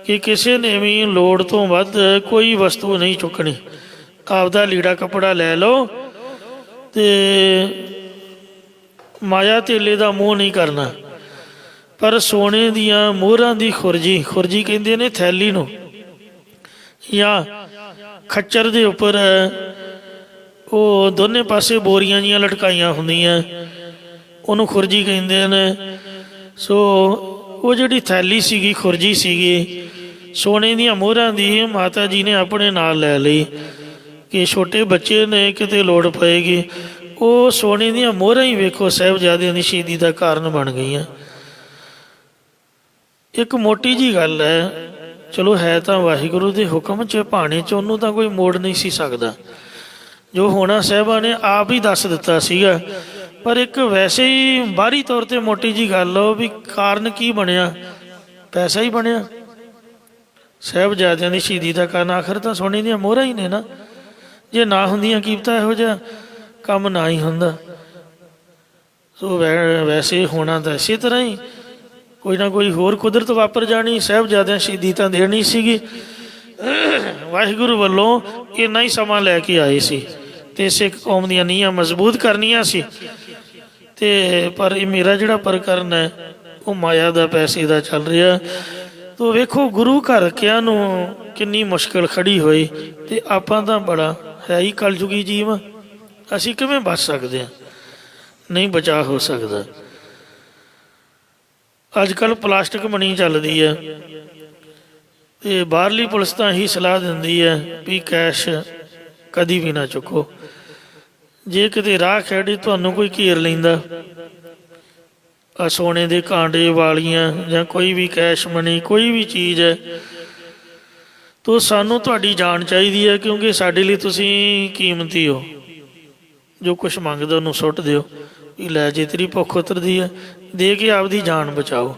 ਕਿ ਕਿਸੇ ਨੇ ਵੀ ਲੋੜ ਤੋਂ ਵੱਧ ਕੋਈ ਵਸਤੂ ਨਹੀਂ ਚੁੱਕਣੀ। ਆਪਦਾ ਲੀੜਾ ਕੱਪੜਾ ਲੈ ਲਓ ਅਤੇ ਮਾਇਆ ਧੇਲੇ ਦਾ ਮੋਹ ਨਹੀਂ ਕਰਨਾ, ਪਰ ਸੋਨੇ ਦੀਆਂ ਮੋਹਰਾਂ ਦੀ ਖੁਰਜੀ ਕਹਿੰਦੇ ਨੇ ਥੈਲੀ ਨੂੰ, ਜਾਂ ਖੱਚਰ ਦੇ ਉੱਪਰ ਉਹ ਦੋਨੇ ਪਾਸੇ ਬੋਰੀਆਂ ਜੀਆਂ ਲਟਕਾਈਆਂ ਹੁੰਦੀਆਂ, ਉਹਨੂੰ ਖੁਰਜੀ ਕਹਿੰਦੇ ਨੇ। ਸੋ ਉਹ ਜਿਹੜੀ ਥੈਲੀ ਸੀਗੀ, ਖੁਰਜੀ ਸੀਗੀ ਸੋਨੇ ਦੀਆਂ ਮੋਹਰਾਂ ਦੀ, ਮਾਤਾ ਜੀ ਨੇ ਆਪਣੇ ਨਾਲ ਲੈ ਲਈ ਕਿ ਛੋਟੇ ਬੱਚੇ ਨੇ ਕਿਤੇ ਲੋੜ ਪਏਗੀ। ਉਹ ਸੋਨੇ ਦੀਆਂ ਮੋਹਰਾਂ ਹੀ ਵੇਖੋ ਸਾਹਿਬਜ਼ਾਦਿਆਂ ਦੀ ਸ਼ਹੀਦੀ ਦਾ ਕਾਰਨ ਬਣ ਗਈਆਂ। ਇੱਕ ਮੋਟੀ ਜੀ ਗੱਲ ਹੈ, ਚਲੋ ਹੈ ਤਾਂ ਵਾਹਿਗੁਰੂ ਦੇ ਹੁਕਮ 'ਚ, ਭਾਣੇ 'ਚ, ਉਹਨੂੰ ਤਾਂ ਕੋਈ ਮੋੜ ਨਹੀਂ ਸੀ ਸਕਦਾ। ਜੋ ਹੋਣਾ ਸਾਹਿਬਾਂ ਨੇ ਆਪ ਹੀ ਦੱਸ ਦਿੱਤਾ ਸੀਗਾ, ਪਰ ਇੱਕ ਵੈਸੇ ਹੀ ਬਾਹਰੀ ਤੌਰ 'ਤੇ ਮੋਟੀ ਜੀ ਗੱਲ ਉਹ ਵੀ ਕਾਰਨ ਕੀ ਬਣਿਆ, ਪੈਸਾ ਹੀ ਬਣਿਆ। ਸਾਹਿਬਜ਼ਾਦਿਆਂ ਦੀ ਸ਼ਹੀਦੀ ਦਾ ਕਾਰਨ ਆਖਰ ਤਾਂ ਸੋਨੇ ਦੀਆਂ ਮੋਹਰਾਂ ਹੀ ਨੇ ਨਾ। ਜੇ ਨਾ ਹੁੰਦੀਆਂ ਕੀ ਪਤਾ ਇਹੋ ਜਿਹਾ ਕੰਮ ਨਾ ਹੀ ਹੁੰਦਾ। ਸੋ ਵੈਸੇ ਹੋਣਾ ਤਾਂ ਇਸੇ ਤਰ੍ਹਾਂ ਹੀ, ਕੋਈ ਨਾ ਕੋਈ ਹੋਰ ਕੁਦਰਤ ਵਾਪਰ ਜਾਣੀ। ਸਾਹਿਬਜ਼ਾਦਿਆਂ ਸ਼ਹੀਦੀ ਤਾਂ ਦੇਣੀ ਸੀਗੀ, ਵਾਹਿਗੁਰੂ ਵੱਲੋਂ ਇੰਨਾ ਹੀ ਸਮਾਂ ਲੈ ਕੇ ਆਏ ਸੀ ਅਤੇ ਸਿੱਖ ਕੌਮ ਦੀਆਂ ਨੀਹਾਂ ਮਜ਼ਬੂਤ ਕਰਨੀਆਂ ਸੀ। ਅਤੇ ਪਰ ਇਹ ਮੇਰਾ ਜਿਹੜਾ ਪ੍ਰਕਰਨ ਹੈ ਉਹ ਮਾਇਆ ਦਾ, ਪੈਸੇ ਦਾ ਚੱਲ ਰਿਹਾ। ਤੋ ਵੇਖੋ ਗੁਰੂ ਘਰ ਕਿਆਂ ਨੂੰ ਕਿੰਨੀ ਮੁਸ਼ਕਿਲ ਖੜੀ ਹੋਈ, ਅਤੇ ਆਪਾਂ ਤਾਂ ਬੜਾ ਹੈ ਹੀ ਕਲਯੁਗੀ ਜੀਵ, ਅਸੀਂ ਕਿਵੇਂ ਬਚ ਸਕਦੇ ਹਾਂ? ਨਹੀਂ ਬਚਾ ਹੋ ਸਕਦਾ। ਅੱਜ ਕੱਲ੍ਹ ਪਲਾਸਟਿਕ ਮਨੀ ਚੱਲਦੀ ਹੈ, ਅਤੇ ਬਾਹਰਲੀ ਪੁਲਿਸ ਤਾਂ ਇਹੀ ਸਲਾਹ ਦਿੰਦੀ ਹੈ ਵੀ ਕੈਸ਼ ਕਦੀ ਵੀ ਨਾ ਚੁੱਕੋ। ਜੇ ਕਿਤੇ ਰਾਹ ਖੈੜੇ ਤੁਹਾਨੂੰ ਕੋਈ ਘੇਰ ਲੈਂਦਾ, ਆ ਸੋਨੇ ਦੇ ਕਾਂਡੇ ਵਾਲੀਆਂ ਜਾਂ ਕੋਈ ਵੀ ਕੈਸ਼ ਮਨੀ ਕੋਈ ਵੀ ਚੀਜ਼ ਹੈ, ਤਾਂ ਸਾਨੂੰ ਤੁਹਾਡੀ ਜਾਨ ਚਾਹੀਦੀ ਹੈ, ਕਿਉਂਕਿ ਸਾਡੇ ਲਈ ਤੁਸੀਂ ਕੀਮਤੀ ਹੋ। ਜੋ ਕੁਛ ਮੰਗਦਾ ਉਹਨੂੰ ਸੁੱਟ ਦਿਓ ਵੀ ਲੈ ਜੇ ਤੇਰੀ ਭੁੱਖ ਉਤਰਦੀ ਹੈ, ਦੇ ਕੇ ਆਪਦੀ ਜਾਨ ਬਚਾਓ।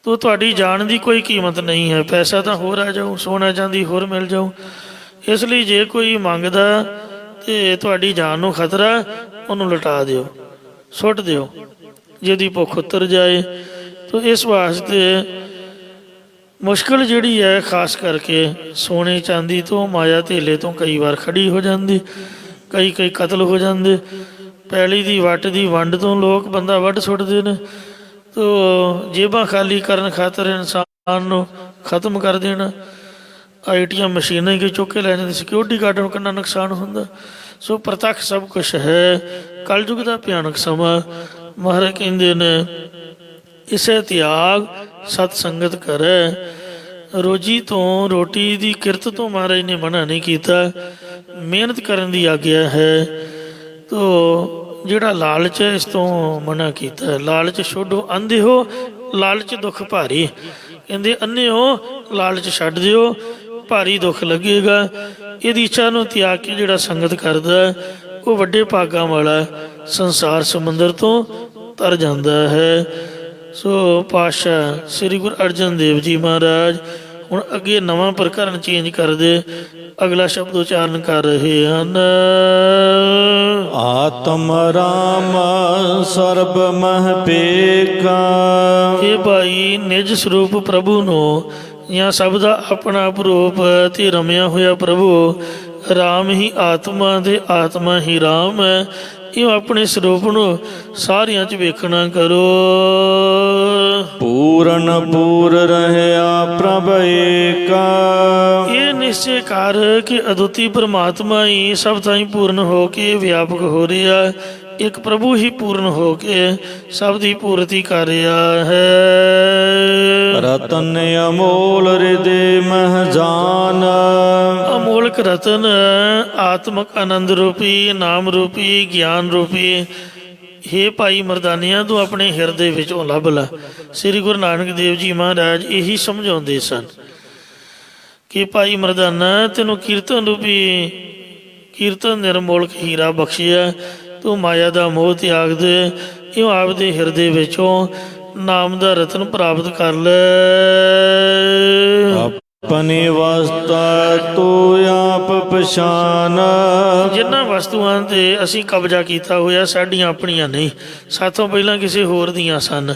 ਤੋ ਤੁਹਾਡੀ ਜਾਨ ਦੀ ਕੋਈ ਕੀਮਤ ਨਹੀਂ ਹੈ। ਪੈਸਾ ਤਾਂ ਹੋਰ ਆ ਜਾਊ, ਸੋਨਾ ਚਾਂਦੀ ਹੋਰ ਮਿਲ ਜਾਊ। ਇਸ ਲਈ ਜੇ ਕੋਈ ਮੰਗਦਾ ਅਤੇ ਤੁਹਾਡੀ ਜਾਨ ਨੂੰ ਖਤਰਾ, ਉਹਨੂੰ ਲੁਟਾ ਦਿਓ, ਸੁੱਟ ਦਿਓ, ਜਿਹਦੀ ਭੁੱਖ ਉਤਰ ਜਾਏ। ਤੋ ਇਸ ਵਾਸਤੇ ਮੁਸ਼ਕਿਲ ਜਿਹੜੀ ਹੈ ਖਾਸ ਕਰਕੇ ਸੋਨੇ ਚਾਂਦੀ ਤੋਂ, ਮਾਇਆ ਧੇਲੇ ਤੋਂ ਕਈ ਵਾਰ ਖੜੀ ਹੋ ਜਾਂਦੀ, ਕਈ ਕਤਲ ਹੋ ਜਾਂਦੇ। ਪੈਲੀ ਦੀ ਵੱਟ ਦੀ ਵੰਡ ਤੋਂ ਲੋਕ ਬੰਦਾ ਵੱਢ ਸੁੱਟਦੇ ਨੇ। ਤੋ ਜੇਬਾਂ ਖਾਲੀ ਕਰਨ ਖਾਤਰ ਇਨਸਾਨ ਨੂੰ ਖਤਮ ਕਰ ਦੇਣਾ। ITM ਮਸ਼ੀਨਾਂ ਹੀ ਚੁੱਕ ਕੇ ਲੈ ਜਾਂਦੇ, ਸਿਕਿਉਰਿਟੀ ਗਾਰਡ ਨੂੰ ਕਿੰਨਾ ਨੁਕਸਾਨ ਹੁੰਦਾ। ਸੋ ਪ੍ਰਤੱਖ ਸਭ ਕੁਛ ਹੈ। ਕਲਯੁਗ ਦਾ ਭਿਆਨਕ ਸਮਾਂ। ਮਹਾਰਾਜ ਕਹਿੰਦੇ ਨੇ ਇਸੇ ਤਿਆਗ ਸਤ ਸੰਗਤ ਕਰੇ। ਰੋਜੀ ਤੋਂ, ਰੋਟੀ ਦੀ ਕਿਰਤ ਤੋਂ ਮਹਾਰਾਜ ਨੇ ਮਨਾ ਨਹੀਂ ਕੀਤਾ, ਮਿਹਨਤ ਕਰਨ ਦੀ ਆਗਿਆ ਹੈ। ਤੋ ਜਿਹੜਾ ਲਾਲਚ ਹੈ ਇਸ ਤੋਂ ਮਨਾ ਕੀਤਾ। ਲਾਲਚ ਛੋਡੋ ਅੰਧੇ ਹੋ, ਲਾਲਚ ਦੁੱਖ ਭਾਰੀ। ਕਹਿੰਦੇ ਅੰਨੇ ਹੋ, ਲਾਲਚ ਛੱਡ ਦਿਓ, ਭਾਰੀ ਦੁੱਖ ਲੱਗੇਗਾ। ਇਹਦੀ ਇੱਛਾ ਨੂੰ ਤਿਆਗ ਕੇ ਜਿਹੜਾ ਸੰਗਤ ਕਰਦਾ ਉਹ ਵੱਡੇ ਭਾਗਾਂ ਵਾਲਾ ਸੰਸਾਰ ਸਮੁੰਦਰ ਤੋਂ ਤਰ ਜਾਂਦਾ ਹੈ। ਸੋ ਪਾਤਸ਼ਾਹ ਸ੍ਰੀ ਗੁਰੂ ਅਰਜਨ ਦੇਵ ਜੀ ਮਹਾਰਾਜ ਹੁਣ ਅੱਗੇ ਨਵਾਂ ਪ੍ਰਕਰਨ ਚੇਂਜ ਕਰਦੇ, ਅਗਲਾ ਸ਼ਬਦ ਉਚਾਰਨ ਕਰ ਰਹੇ ਹਨ। ਆਤਮ ਰਾਮ ਸਰਬ ਮਹਿ ਪੇਖਾ। ਇਹ ਭਾਈ ਨਿਜ ਸਰੂਪ ਪ੍ਰਭੂ ਨੂੰ ਜਾਂ ਸਭ ਦਾ ਆਪਣਾ ਆਪ ਰੂਪ ਤੇ ਰਮਿਆ ਹੋਇਆ ਪ੍ਰਭੂ ਰਾਮ ਹੀ ਆਤਮਾ ਤੇ ਆਤਮਾ ਹੀ ਰਾਮ ਹੈ। ਇਹ ਆਪਣੇ ਸਰੂਪ ਨੂੰ ਸਾਰਿਆਂ 'ਚ ਵੇਖਣਾ ਕਰੋ। ਪੂਰਨ ਪੂਰ ਰਹਿਆ ਪ੍ਰਭ ਏਕਾ। ਇਹ ਨਿਸ਼ਚੈ ਕਰ ਕਿ ਅਦੁੱਤੀ ਪਰਮਾਤਮਾ ਹੀ ਸਭ ਥਾਈਂ ਪੂਰਨ ਹੋ ਕੇ ਵਿਆਪਕ ਹੋ ਰਿਹਾ। ਇੱਕ ਪ੍ਰਭੂ ਹੀ ਪੂਰਨ ਹੋ ਕੇ ਸਭ ਦੀ ਪੂਰਤੀ ਕਰ ਰਿਹਾ ਹੈ। ਰਤਨ ਅਮੋਲ ਹਿਰਦੇ ਮਹਿ ਜਾਨ। ਅਮੋਲਕ ਰਤਨ ਆਤਮਕ ਆਨੰਦ ਰੂਪੀ ਨਾਮ ਰੂਪੀ ਗਿਆਨ ਰੂਪੀ ਹੇ ਭਾਈ ਮਰਦਾਨਿਆਂ ਤੂੰ ਆਪਣੇ ਹਿਰਦੇ ਵਿੱਚੋਂ ਲੱਭ ਲਾ। ਸ੍ਰੀ ਗੁਰੂ ਨਾਨਕ ਦੇਵ ਜੀ ਮਹਾਰਾਜ ਇਹੀ ਸਮਝਾਉਂਦੇ ਸਨ ਕਿ ਭਾਈ ਮਰਦਾਨਾ ਤੈਨੂੰ ਕੀਰਤਨ ਰੂਪੀ ਕੀਰਤਨ ਨਿਰਮੋਲਕ ਹੀਰਾ ਬਖਸ਼ਿਆ। ਤੂੰ ਮਾਇਆ ਦਾ ਮੋਹ ਤਿਆਗ ਦੇ, ਇਉਂ ਆਪਦੇ ਹਿਰਦੇ ਵਿੱਚੋਂ ਨਾਮ ਦਾ ਰਤਨ ਪ੍ਰਾਪਤ ਕਰ ਲੈ। ਆਪਣੀ ਵਸਤਾ ਤੂੰ ਆਪ ਪਛਾਨ। ਜਿਨ੍ਹਾਂ ਵਸਤੂਆਂ 'ਤੇ ਅਸੀਂ ਕਬਜ਼ਾ ਕੀਤਾ ਹੋਇਆ ਸਾਡੀਆਂ ਆਪਣੀਆਂ ਨਹੀਂ, ਸਾਥੋਂ ਪਹਿਲਾਂ ਕਿਸੇ ਹੋਰ ਦੀਆਂ ਸਨ।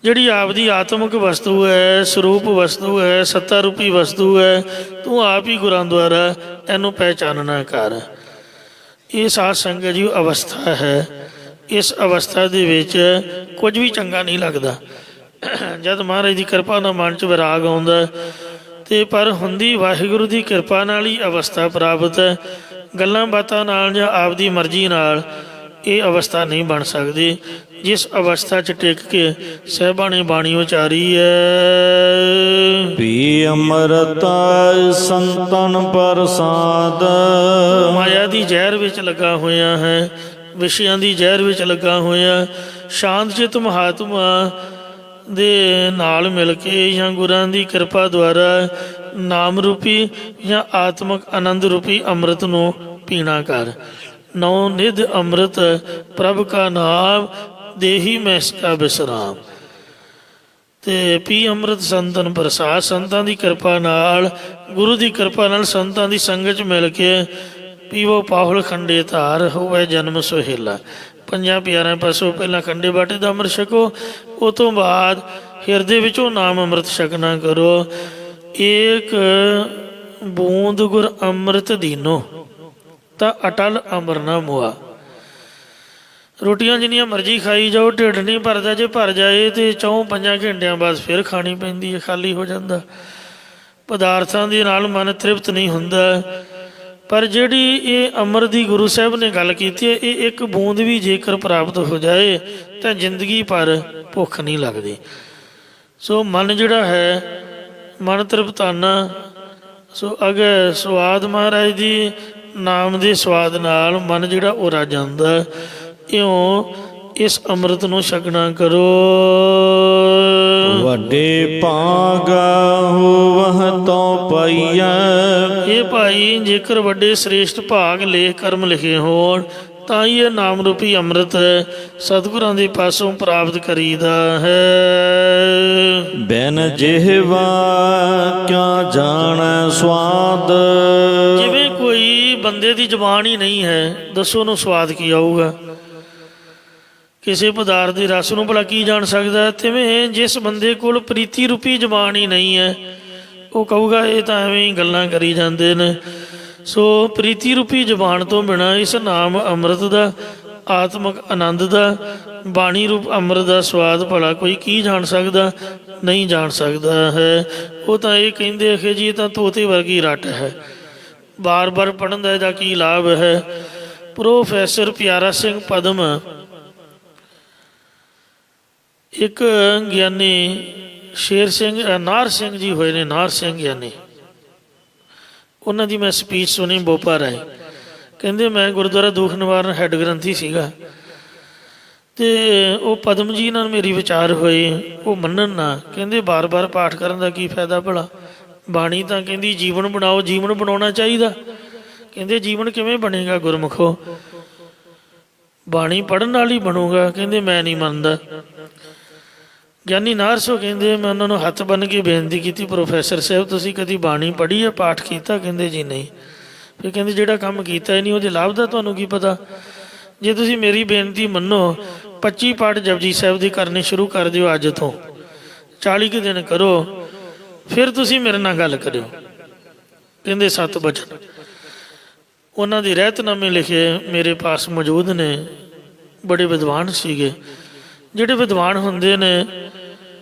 ਜਿਹੜੀ ਆਪਦੀ ਆਤਮਿਕ ਵਸਤੂ ਹੈ, ਸਰੂਪ ਵਸਤੂ ਹੈ, ਸੱਤਾ ਰੂਪੀ ਵਸਤੂ ਹੈ, ਤੂੰ ਆਪ ਹੀ ਗੁਰਾਂ ਦੁਆਰਾ ਇਹਨੂੰ ਪਹਿਚਾਨਣਾ ਕਰ। ਇਹ ਸਾਧ ਸੰਗਤ ਜੀ ਅਵਸਥਾ ਹੈ। ਇਸ ਅਵਸਥਾ ਦੇ ਵਿੱਚ ਕੁਝ ਵੀ ਚੰਗਾ ਨਹੀਂ ਲੱਗਦਾ। ਜਦ ਮਹਾਰਾਜ ਦੀ ਕਿਰਪਾ ਨਾਲ ਮਨ 'ਚ ਵਿਰਾਗ ਆਉਂਦਾ ਅਤੇ ਪਰ ਹੁੰਦੀ ਵਾਹਿਗੁਰੂ ਦੀ ਕਿਰਪਾ ਨਾਲ ਹੀ ਅਵਸਥਾ ਪ੍ਰਾਪਤ ਹੈ। ਗੱਲਾਂ ਬਾਤਾਂ ਨਾਲ ਜਾਂ ਆਪਦੀ ਮਰਜ਼ੀ ਨਾਲ ਇਹ ਅਵਸਥਾ ਨਹੀਂ ਬਣ ਸਕਦੀ। ਜਿਸ ਅਵਸਥਾ 'ਚ ਟਿਕ ਕੇ ਸਾਹਿਬਾਂ ਨੇ ਬਾਣੀ ਉਚਾਰੀ ਹੈ। ਪੀ ਅੰਮ੍ਰਿਤ ਸੰਤਨ ਪ੍ਰਸਾਦ। ਮਾਇਆ ਦੀ ਜ਼ਹਿਰ ਵਿੱਚ ਲੱਗਾ ਹੋਇਆ ਹੈ, ਵਿਸ਼ਿਆਂ ਦੀ ਜ਼ਹਿਰ ਵਿੱਚ ਲੱਗਾ ਹੋਇਆ। ਸ਼ਾਂਤ ਚਿੱਤ ਮਹਾਤਮਾ ਦੇ ਨਾਲ ਮਿਲ ਕੇ ਜਾਂ ਗੁਰਾਂ ਦੀ ਕਿਰਪਾ ਦੁਆਰਾ ਨਾਮ ਰੂਪੀ ਜਾਂ ਆਤਮਕ ਆਨੰਦ ਰੂਪੀ ਅੰਮ੍ਰਿਤ ਨੂੰ ਪੀਣਾ ਕਰ। ਨੌ ਨਿਧ ਅੰਮ੍ਰਿਤ ਪ੍ਰਭ ਕਾ ਨਾਮ ਦੇਹੀ ਮੈਂ ਇਸਕਾ ਵਿਸਰਾਮ। ਅਤੇ ਪੀ ਅੰਮ੍ਰਿਤ ਸੰਤਨ ਪ੍ਰਸਾਦ। ਸੰਤਾਂ ਦੀ ਕਿਰਪਾ ਨਾਲ, ਗੁਰੂ ਦੀ ਕਿਰਪਾ ਨਾਲ ਸੰਤਾਂ ਦੀ ਸੰਗਤ 'ਚ ਮਿਲ ਕੇ ਪੀਵੋ ਪਾਹੁਲ ਖੰਡੇ ਧਾਰ ਹੋਵੇ ਜਨਮ ਸੁਹੇਲਾ। ਪੰਜਾਂ ਪਿਆਰਿਆਂ ਪਾਸੋਂ ਪਹਿਲਾਂ ਖੰਡੇ ਬਾਟੇ ਦਾ ਅੰਮ੍ਰਿਤ ਛਕੋ, ਉਹ ਤੋਂ ਬਾਅਦ ਹਿਰਦੇ ਵਿੱਚੋਂ ਨਾਮ ਅੰਮ੍ਰਿਤ ਛਕਣਾ ਕਰੋ। ਏਕ ਬੂੰਦ ਗੁਰ ਅੰਮ੍ਰਿਤ ਦੀਨੋ ਤਾਂ ਅਟਲ ਅਮਰ ਨਾ ਮੁਆ। ਰੋਟੀਆਂ ਜਿੰਨੀਆਂ ਮਰਜ਼ੀ ਖਾਈ ਜਾਓ, ਢਿੱਡ ਨਹੀਂ ਭਰਦਾ। ਜੇ ਭਰ ਜਾਏ ਤਾਂ 4-5 ਘੰਟਿਆਂ ਬਾਅਦ ਫਿਰ ਖਾਣੀ ਪੈਂਦੀ ਹੈ, ਖਾਲੀ ਹੋ ਜਾਂਦਾ। ਪਦਾਰਥਾਂ ਦੇ ਨਾਲ ਮਨ ਤ੍ਰਿਪਤ ਨਹੀਂ ਹੁੰਦਾ। ਪਰ ਜਿਹੜੀ ਇਹ ਅਮਰ ਦੀ ਗੁਰੂ ਸਾਹਿਬ ਨੇ ਗੱਲ ਕੀਤੀ ਹੈ, ਇਹ ਇੱਕ ਬੂੰਦ ਵੀ ਜੇਕਰ ਪ੍ਰਾਪਤ ਹੋ ਜਾਏ ਤਾਂ ਜ਼ਿੰਦਗੀ ਭਰ ਭੁੱਖ ਨਹੀਂ ਲੱਗਦੀ। ਸੋ ਮਨ ਜਿਹੜਾ ਹੈ ਮਨ ਤ੍ਰਿਪਤਾਨਾ। ਸੋ ਅਗਰ ਸਵਾਦ ਮਹਾਰਾਜ ਦੀ ਨਾਮ ਦੇ ਸਵਾਦ ਨਾਲ ਮਨ ਜਿਹੜਾ ਉਹ ਰੱਜ ਜਾਂਦਾ। ਇਉਂ ਇਸ ਅੰਮ੍ਰਿਤ ਨੂੰ ਛਕਣਾ ਕਰੋ। ਵੱਡੇ ਭਾਗ ਹੋਵਹ ਤੋ ਪਈਆ। ਇਹ ਭਾਈ ਜੇਕਰ ਵੱਡੇ ਸ੍ਰੇਸ਼ਟ ਭਾਗ ਲੇਖ ਕਰਮ ਲਿਖੇ ਹੋਣ ਤਾਂ ਹੀ ਇਹ ਨਾਮ ਰੂਪੀ ਅੰਮ੍ਰਿਤ ਸਤਿਗੁਰਾਂ ਦੇ ਪਾਸੋਂ ਪ੍ਰਾਪਤ ਕਰੀਦਾ ਹੈ। ਬਿਨ ਜਿਹਵਾ ਕਿਆ ਜਾਣੈ ਸਵਾਦ। ਜਿਵੇਂ ਕੋਈ ਬੰਦੇ ਦੀ ਜ਼ੁਬਾਨ ਹੀ ਨਹੀਂ ਹੈ, ਦੱਸੋ ਉਹਨੂੰ ਸਵਾਦ ਕੀ ਆਊਗਾ? ਕਿਸੇ ਪਦਾਰਥ ਦੇ ਰਸ ਨੂੰ ਭਲਾ ਕੀ ਜਾਣ ਸਕਦਾ? ਤਿਵੇਂ ਜਿਸ ਬੰਦੇ ਕੋਲ ਪ੍ਰੀਤੀ ਰੂਪੀ ਜ਼ੁਬਾਨ ਹੀ ਨਹੀਂ ਹੈ, ਉਹ ਕਹੂਗਾ ਇਹ ਤਾਂ ਐਵੇਂ ਹੀ ਗੱਲਾਂ ਕਰੀ ਜਾਂਦੇ ਨੇ। ਸੋ ਪ੍ਰੀਤੀ ਰੂਪੀ ਜ਼ੁਬਾਨ ਤੋਂ ਬਿਨਾਂ ਇਸ ਨਾਮ ਅੰਮ੍ਰਿਤ ਦਾ, ਆਤਮਕ ਆਨੰਦ ਦਾ, ਬਾਣੀ ਰੂਪ ਅੰਮ੍ਰਿਤ ਦਾ ਸਵਾਦ ਭਲਾ ਕੋਈ ਕੀ ਜਾਣ ਸਕਦਾ? ਨਹੀਂ ਜਾਣ ਸਕਦਾ ਹੈ। ਉਹ ਤਾਂ ਇਹ ਕਹਿੰਦੇ ਕਿ ਜੀ ਇਹ ਤਾਂ ਤੋਤੇ ਵਰਗੀ ਰੱਟ ਹੈ, ਬਾਰ-ਬਾਰ ਪੜ੍ਹਨ ਦਾ ਇਹਦਾ ਕੀ ਲਾਭ ਹੈ। ਪ੍ਰੋਫੈਸਰ ਪਿਆਰਾ ਸਿੰਘ ਪਦਮ ਇੱਕ ਗਿਆਨੀ ਸ਼ੇਰ ਸਿੰਘ ਨਾਰ ਸਿੰਘ ਜੀ ਹੋਏ ਨੇ, ਨਾਰ ਸਿੰਘ ਗਿਆਨੀ। ਉਹਨਾਂ ਦੀ ਮੈਂ ਸਪੀਚ ਸੁਣੀ ਬੋਪਾ ਰਾਏ। ਕਹਿੰਦੇ ਮੈਂ ਗੁਰਦੁਆਰਾ ਦੁੱਖ ਨਿਵਾਰਨ ਹੈੱਡ ਗ੍ਰੰਥੀ ਸੀਗਾ ਅਤੇ ਉਹ ਪਦਮ ਜੀ ਨਾਲ ਮੇਰੀ ਵਿਚਾਰ ਹੋਏ। ਉਹ ਮੰਨਣ ਨਾ, ਕਹਿੰਦੇ ਬਾਰ-ਬਾਰ ਪਾਠ ਕਰਨ ਦਾ ਕੀ ਫਾਇਦਾ ਭਲਾ? ਬਾਣੀ ਤਾਂ ਕਹਿੰਦੀ ਜੀਵਨ ਬਣਾਓ, ਜੀਵਨ ਬਣਾਉਣਾ ਚਾਹੀਦਾ। ਕਹਿੰਦੇ ਜੀਵਨ ਕਿਵੇਂ ਬਣੇਗਾ ਗੁਰਮੁਖੋ? ਬਾਣੀ ਪੜ੍ਹਨ ਨਾਲ ਹੀ ਬਣੂਗਾ। ਕਹਿੰਦੇ ਮੈਂ ਨਹੀਂ ਮੰਨਦਾ। ਗਿਆਨੀ ਨਾਰ ਸੋ ਕਹਿੰਦੇ ਮੈਂ ਉਹਨਾਂ ਨੂੰ ਹੱਥ ਬੰਨ੍ਹ ਕੇ ਬੇਨਤੀ ਕੀਤੀ, ਪ੍ਰੋਫੈਸਰ ਸਾਹਿਬ ਤੁਸੀਂ ਕਦੀ ਬਾਣੀ ਪੜ੍ਹੀ ਹੈ, ਪਾਠ ਕੀਤਾ? ਕਹਿੰਦੇ ਜੀ ਨਹੀਂ। ਫਿਰ ਕਹਿੰਦੇ ਜਿਹੜਾ ਕੰਮ ਕੀਤਾ ਹੀ ਨਹੀਂ ਉਹਦੇ ਲਾਭ ਦਾ ਤੁਹਾਨੂੰ ਕੀ ਪਤਾ? ਜੇ ਤੁਸੀਂ ਮੇਰੀ ਬੇਨਤੀ ਮੰਨੋ 25 ਪਾਠ ਜਪਜੀ ਸਾਹਿਬ ਦੇ ਕਰਨੇ ਸ਼ੁਰੂ ਕਰ ਦਿਓ ਅੱਜ ਤੋਂ, 40 ਕੁ ਦਿਨ ਕਰੋ। ਫਿਰ ਤੁਸੀਂ ਮੇਰੇ ਨਾਲ ਗੱਲ ਕਰਿਓ। ਕਹਿੰਦੇ 7 ਬਚਨ ਉਹਨਾਂ ਦੀ ਰਹਿਤਨਾਮੇ ਲਿਖੇ ਮੇਰੇ ਪਾਸ ਮੌਜੂਦ ਨੇ। ਬੜੇ ਵਿਦਵਾਨ ਸੀਗੇ। ਜਿਹੜੇ ਵਿਦਵਾਨ ਹੁੰਦੇ ਨੇ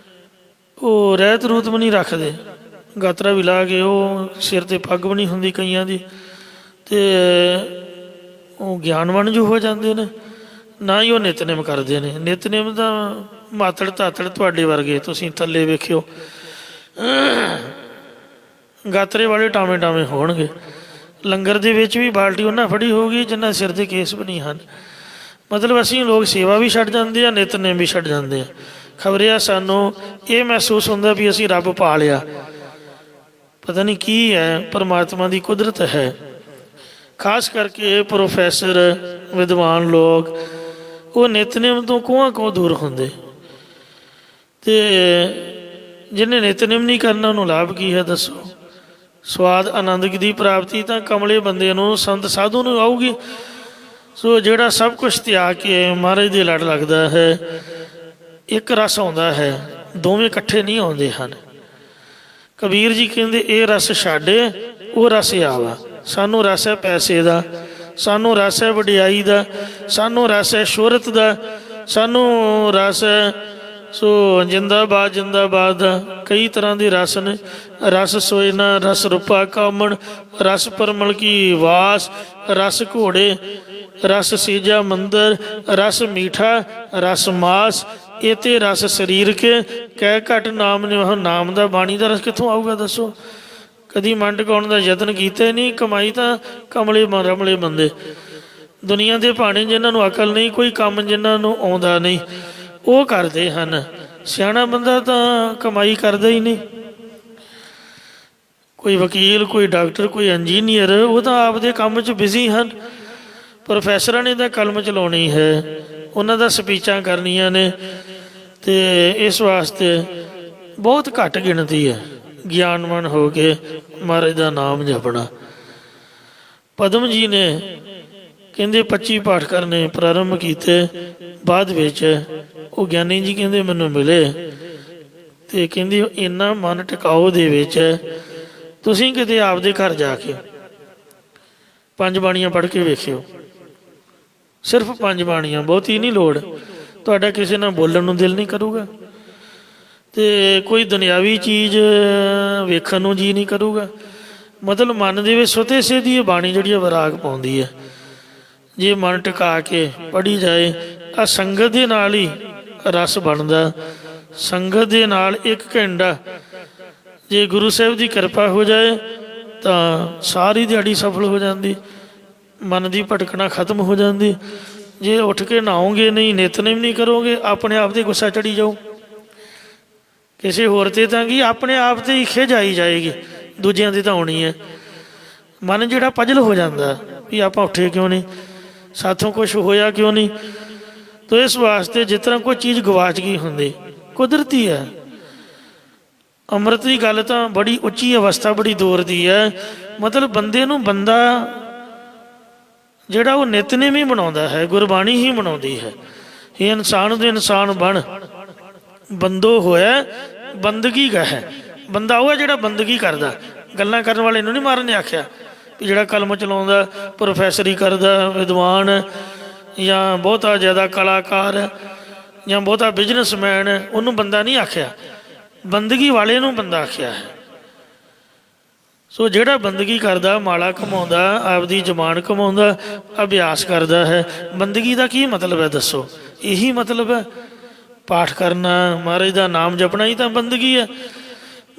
ਉਹ ਰਹਿਤ ਰੂਤ ਵੀ ਨਹੀਂ ਰੱਖਦੇ, ਗਾਤਰਾ ਵੀ ਲਾ ਕੇ, ਉਹ ਸਿਰ 'ਤੇ ਪੱਗ ਵੀ ਨਹੀਂ ਹੁੰਦੀ ਕਈਆਂ ਦੀ, ਅਤੇ ਉਹ ਗਿਆਨਵਾਨ ਜੋ ਹੋ ਜਾਂਦੇ ਨੇ। ਨਾ ਹੀ ਉਹ ਨਿਤਨੇਮ ਕਰਦੇ ਨੇ। ਨਿਤਨੇਮ ਦਾ ਮਾਤੜ ਧਾਤੜ ਤੁਹਾਡੇ ਵਰਗੇ, ਤੁਸੀਂ ਥੱਲੇ ਵੇਖਿਓ ਗਾਤਰੇ ਵਾਲੇ ਟਾਵੇਂ ਟਾਵੇਂ ਹੋਣਗੇ। ਲੰਗਰ ਦੇ ਵਿੱਚ ਵੀ ਬਾਲਟੀ ਉਹਨਾਂ ਫੜੀ ਹੋਊਗੀ ਜਿਨ੍ਹਾਂ ਸਿਰ 'ਤੇ ਕੇਸ ਵੀ ਨਹੀਂ ਹਨ। ਮਤਲਬ ਅਸੀਂ ਲੋਕ ਸੇਵਾ ਵੀ ਛੱਡ ਜਾਂਦੇ ਆ, ਨਿਤਨੇਮ ਵੀ ਛੱਡ ਜਾਂਦੇ ਆ। ਖਬਰਿਆ ਸਾਨੂੰ ਇਹ ਮਹਿਸੂਸ ਹੁੰਦਾ ਵੀ ਅਸੀਂ ਰੱਬ ਪਾ ਲਿਆ। ਪਤਾ ਨਹੀਂ ਕੀ ਹੈ, ਪਰਮਾਤਮਾ ਦੀ ਕੁਦਰਤ ਹੈ। ਖਾਸ ਕਰਕੇ ਪ੍ਰੋਫੈਸਰ ਵਿਦਵਾਨ ਲੋਕ ਉਹ ਨਿਤਨੇਮ ਤੋਂ ਕੋਹਾਂ ਦੂਰ ਹੁੰਦੇ, ਅਤੇ ਜਿਹਨੇ ਨਿਤਨੇਮ ਨਹੀਂ ਕਰਨਾ ਉਹਨੂੰ ਲਾਭ ਕੀ ਹੈ ਦੱਸੋ? ਸਵਾਦ ਆਨੰਦ ਦੀ ਪ੍ਰਾਪਤੀ ਤਾਂ ਕਮਲੇ ਬੰਦੇ ਨੂੰ, ਸੰਤ ਸਾਧੂ ਨੂੰ ਆਊਗੀ। ਸੋ ਜਿਹੜਾ ਸਭ ਕੁਛ ਤਿਆਗ ਕੇ ਮਹਾਰਾਜ ਦੇ ਲੜ ਲੱਗਦਾ ਹੈ, ਇੱਕ ਰਸ ਆਉਂਦਾ ਹੈ, ਦੋਵੇਂ ਇਕੱਠੇ ਨਹੀਂ ਆਉਂਦੇ ਹਨ। ਕਬੀਰ ਜੀ ਕਹਿੰਦੇ ਇਹ ਰਸ ਛੱਡੇ ਉਹ ਰਸ ਆਵਾ। ਸਾਨੂੰ ਰਸ ਹੈ ਪੈਸੇ ਦਾ, ਸਾਨੂੰ ਰਸ ਹੈ ਵਡਿਆਈ ਦਾ, ਸਾਨੂੰ ਰਸ ਹੈ ਸ਼ੋਹਰਤ ਦਾ, ਸਾਨੂੰ ਰਸ ਹੈ ਸੋ ਜਿੰਦਾਬਾਦ ਜਿੰਦਾਬਾਦ ਦਾ। ਕਈ ਤਰ੍ਹਾਂ ਦੇ ਰਸ ਨੇ। ਰਸ ਸੋਇਨਾ, ਰਸ ਰੂਪਾ ਕਾਮਣ, ਰਸ ਪਰਮਲ ਕੀ ਵਾਸ, ਰਸ ਘੋੜੇ, ਰਸ ਸੀਜਾ ਮੰਦਰ, ਰਸ ਮੀਠਾ, ਰਸ ਮਾਸ, ਇਹ ਤੇ ਰਸ ਸਰੀਰ ਕੇ ਕਹਿ ਘਟ ਨਾਮ ਨੇ। ਉਹ ਨਾਮ ਦਾ, ਬਾਣੀ ਦਾ ਰਸ ਕਿੱਥੋਂ ਆਊਗਾ ਦੱਸੋ? ਕਦੀ ਮਨ ਟਿਕਾਉਣ ਦਾ ਯਤਨ ਕੀਤਾ ਨਹੀਂ। ਕਮਾਈ ਤਾਂ ਕਮਲੇ ਰਮਲੇ ਬੰਦੇ, ਦੁਨੀਆ ਦੇ ਭਾਣੇ ਜਿਨ੍ਹਾਂ ਨੂੰ ਅਕਲ ਨਹੀਂ, ਕੋਈ ਕੰਮ ਜਿਨ੍ਹਾਂ ਨੂੰ ਆਉਂਦਾ ਨਹੀਂ, ਉਹ ਕਰਦੇ ਹਨ। ਸਿਆਣਾ ਬੰਦਾ ਤਾਂ ਕਮਾਈ ਕਰਦਾ ਹੀ ਨਹੀਂ। ਕੋਈ ਵਕੀਲ, ਕੋਈ ਡਾਕਟਰ, ਕੋਈ ਇੰਜੀਨੀਅਰ, ਉਹ ਤਾਂ ਆਪਦੇ ਕੰਮ 'ਚ ਬਿਜ਼ੀ ਹਨ। ਪ੍ਰੋਫੈਸਰਾਂ ਨੇ ਤਾਂ ਕਲਮ ਚਲਾਉਣੀ ਹੈ, ਉਹਨਾਂ ਦਾ ਸਪੀਚਾਂ ਕਰਨੀਆਂ ਨੇ, ਅਤੇ ਇਸ ਵਾਸਤੇ ਬਹੁਤ ਘੱਟ ਗਿਣਤੀ ਹੈ ਗਿਆਨਵਾਨ ਹੋ ਕੇ ਮਹਾਰਾਜ ਦਾ ਨਾਮ ਜਪਣਾ। ਪਦਮ ਜੀ ਨੇ ਕਹਿੰਦੇ 25 ਪਾਠ ਕਰਨੇ ਪ੍ਰਾਰੰਭ ਕੀਤੇ। ਬਾਅਦ ਵਿੱਚ ਉਹ ਗਿਆਨੀ ਜੀ ਕਹਿੰਦੇ ਮੈਨੂੰ ਮਿਲੇ, ਅਤੇ ਕਹਿੰਦੇ ਇੰਨਾ ਮਨ ਟਿਕਾਓ ਦੇ ਵਿੱਚ ਤੁਸੀਂ ਕਿਤੇ ਆਪਦੇ ਘਰ ਜਾ ਕੇ 5 ਬਾਣੀਆਂ ਪੜ੍ਹ ਕੇ ਵੇਖਿਓ। ਸਿਰਫ 5 ਬਾਣੀਆਂ, ਬਹੁਤੀ ਨਹੀਂ ਲੋੜ। ਤੁਹਾਡਾ ਕਿਸੇ ਨਾਲ ਬੋਲਣ ਨੂੰ ਦਿਲ ਨਹੀਂ ਕਰੂਗਾ, ਅਤੇ ਕੋਈ ਦੁਨਿਆਵੀ ਚੀਜ਼ ਵੇਖਣ ਨੂੰ ਜੀਅ ਨਹੀਂ ਕਰੂਗਾ। ਮਤਲਬ ਮਨ ਦੇ ਵਿੱਚ ਸੁਤੇ ਸੇ ਦੀ ਇਹ ਬਾਣੀ ਜਿਹੜੀ ਵਿਰਾਗ ਪਾਉਂਦੀ ਹੈ। ਜੇ ਮਨ ਟਿਕਾ ਕੇ ਪੜ੍ਹੀ ਜਾਏ, ਆ ਸੰਗਤ ਦੇ ਨਾਲ ਹੀ ਰਸ ਬਣਦਾ। ਸੰਗਤ ਦੇ ਨਾਲ 1 ਘੰਟਾ ਜੇ ਗੁਰੂ ਸਾਹਿਬ ਦੀ ਕਿਰਪਾ ਹੋ ਜਾਏ ਤਾਂ ਸਾਰੀ ਦਿਹਾੜੀ ਸਫਲ ਹੋ ਜਾਂਦੀ। ਮਨ ਦੀ ਭਟਕਣਾ ਖਤਮ ਹੋ ਜਾਂਦੀ। ਜੇ ਉੱਠ ਕੇ ਨਹਾਓਗੇ ਨਹੀਂ, ਨਿਤਨੇਮ ਨਹੀਂ ਕਰੋਗੇ, ਆਪਣੇ ਆਪ 'ਤੇ ਗੁੱਸਾ ਚੜੀ ਜਾਓ। ਕਿਸੇ ਹੋਰ 'ਤੇ ਤਾਂ ਕੀ, ਆਪਣੇ ਆਪ 'ਤੇ ਹੀ ਖਿਝ ਆਈ ਜਾਏਗੀ, ਦੂਜਿਆਂ 'ਤੇ ਤਾਂ ਆਉਣੀ ਹੈ। ਮਨ ਜਿਹੜਾ ਪਜਲ ਹੋ ਜਾਂਦਾ ਵੀ ਆਪਾਂ ਉੱਠੇ ਕਿਉਂ ਨਹੀਂ, ਸਾਥੋਂ ਕੁਛ ਹੋਇਆ ਕਿਉਂ ਨਹੀਂ। ਤਾਂ ਇਸ ਵਾਸਤੇ ਜਿਸ ਤਰ੍ਹਾਂ ਕੋਈ ਚੀਜ਼ ਗਵਾਚ ਗਈ ਹੁੰਦੀ, ਕੁਦਰਤੀ ਹੈ। ਅੰਮ੍ਰਿਤ ਦੀ ਗੱਲ ਤਾਂ ਬੜੀ ਉੱਚੀ ਅਵਸਥਾ, ਬੜੀ ਦੂਰ ਦੀ ਹੈ। ਮਤਲਬ ਬੰਦੇ ਨੂੰ ਬੰਦਾ ਜਿਹੜਾ ਉਹ ਨਿਤਨੇਮ ਹੀ ਬਣਾਉਂਦਾ ਹੈ, ਗੁਰਬਾਣੀ ਹੀ ਬਣਾਉਂਦੀ ਹੈ। ਇਹ ਇਨਸਾਨ ਦੇ ਇਨਸਾਨ ਬਣ, ਬੰਦੋ ਹੋਇਆ ਬੰਦਗੀ ਗਹਿ। ਬੰਦਾ ਉਹ ਹੈ ਜਿਹੜਾ ਬੰਦਗੀ ਕਰਦਾ। ਗੱਲਾਂ ਕਰਨ ਵਾਲੇ ਨੂੰ ਨਹੀਂ ਮਾਰਨ ਨੇ ਆਖਿਆ ਵੀ ਜਿਹੜਾ ਕਲਮ ਚਲਾਉਂਦਾ, ਪ੍ਰੋਫੈਸਰੀ ਕਰਦਾ, ਵਿਦਵਾਨ, ਜਾਂ ਬਹੁਤਾ ਜ਼ਿਆਦਾ ਕਲਾਕਾਰ, ਜਾਂ ਬਹੁਤਾ ਬਿਜ਼ਨਸਮੈਨ, ਉਹਨੂੰ ਬੰਦਾ ਨਹੀਂ ਆਖਿਆ। ਬੰਦਗੀ ਵਾਲੇ ਨੂੰ ਬੰਦਾ ਆਖਿਆ ਹੈ। ਸੋ ਜਿਹੜਾ ਬੰਦਗੀ ਕਰਦਾ, ਮਾਲਾ ਕਮਾਉਂਦਾ, ਆਪਦੀ ਜ਼ਬਾਨ ਕਮਾਉਂਦਾ, ਅਭਿਆਸ ਕਰਦਾ ਹੈ। ਬੰਦਗੀ ਦਾ ਕੀ ਮਤਲਬ ਹੈ ਦੱਸੋ? ਇਹੀ ਮਤਲਬ ਹੈ ਪਾਠ ਕਰਨਾ, ਮਹਾਰਾਜ ਦਾ ਨਾਮ ਜਪਣਾ ਹੀ ਤਾਂ ਬੰਦਗੀ ਹੈ।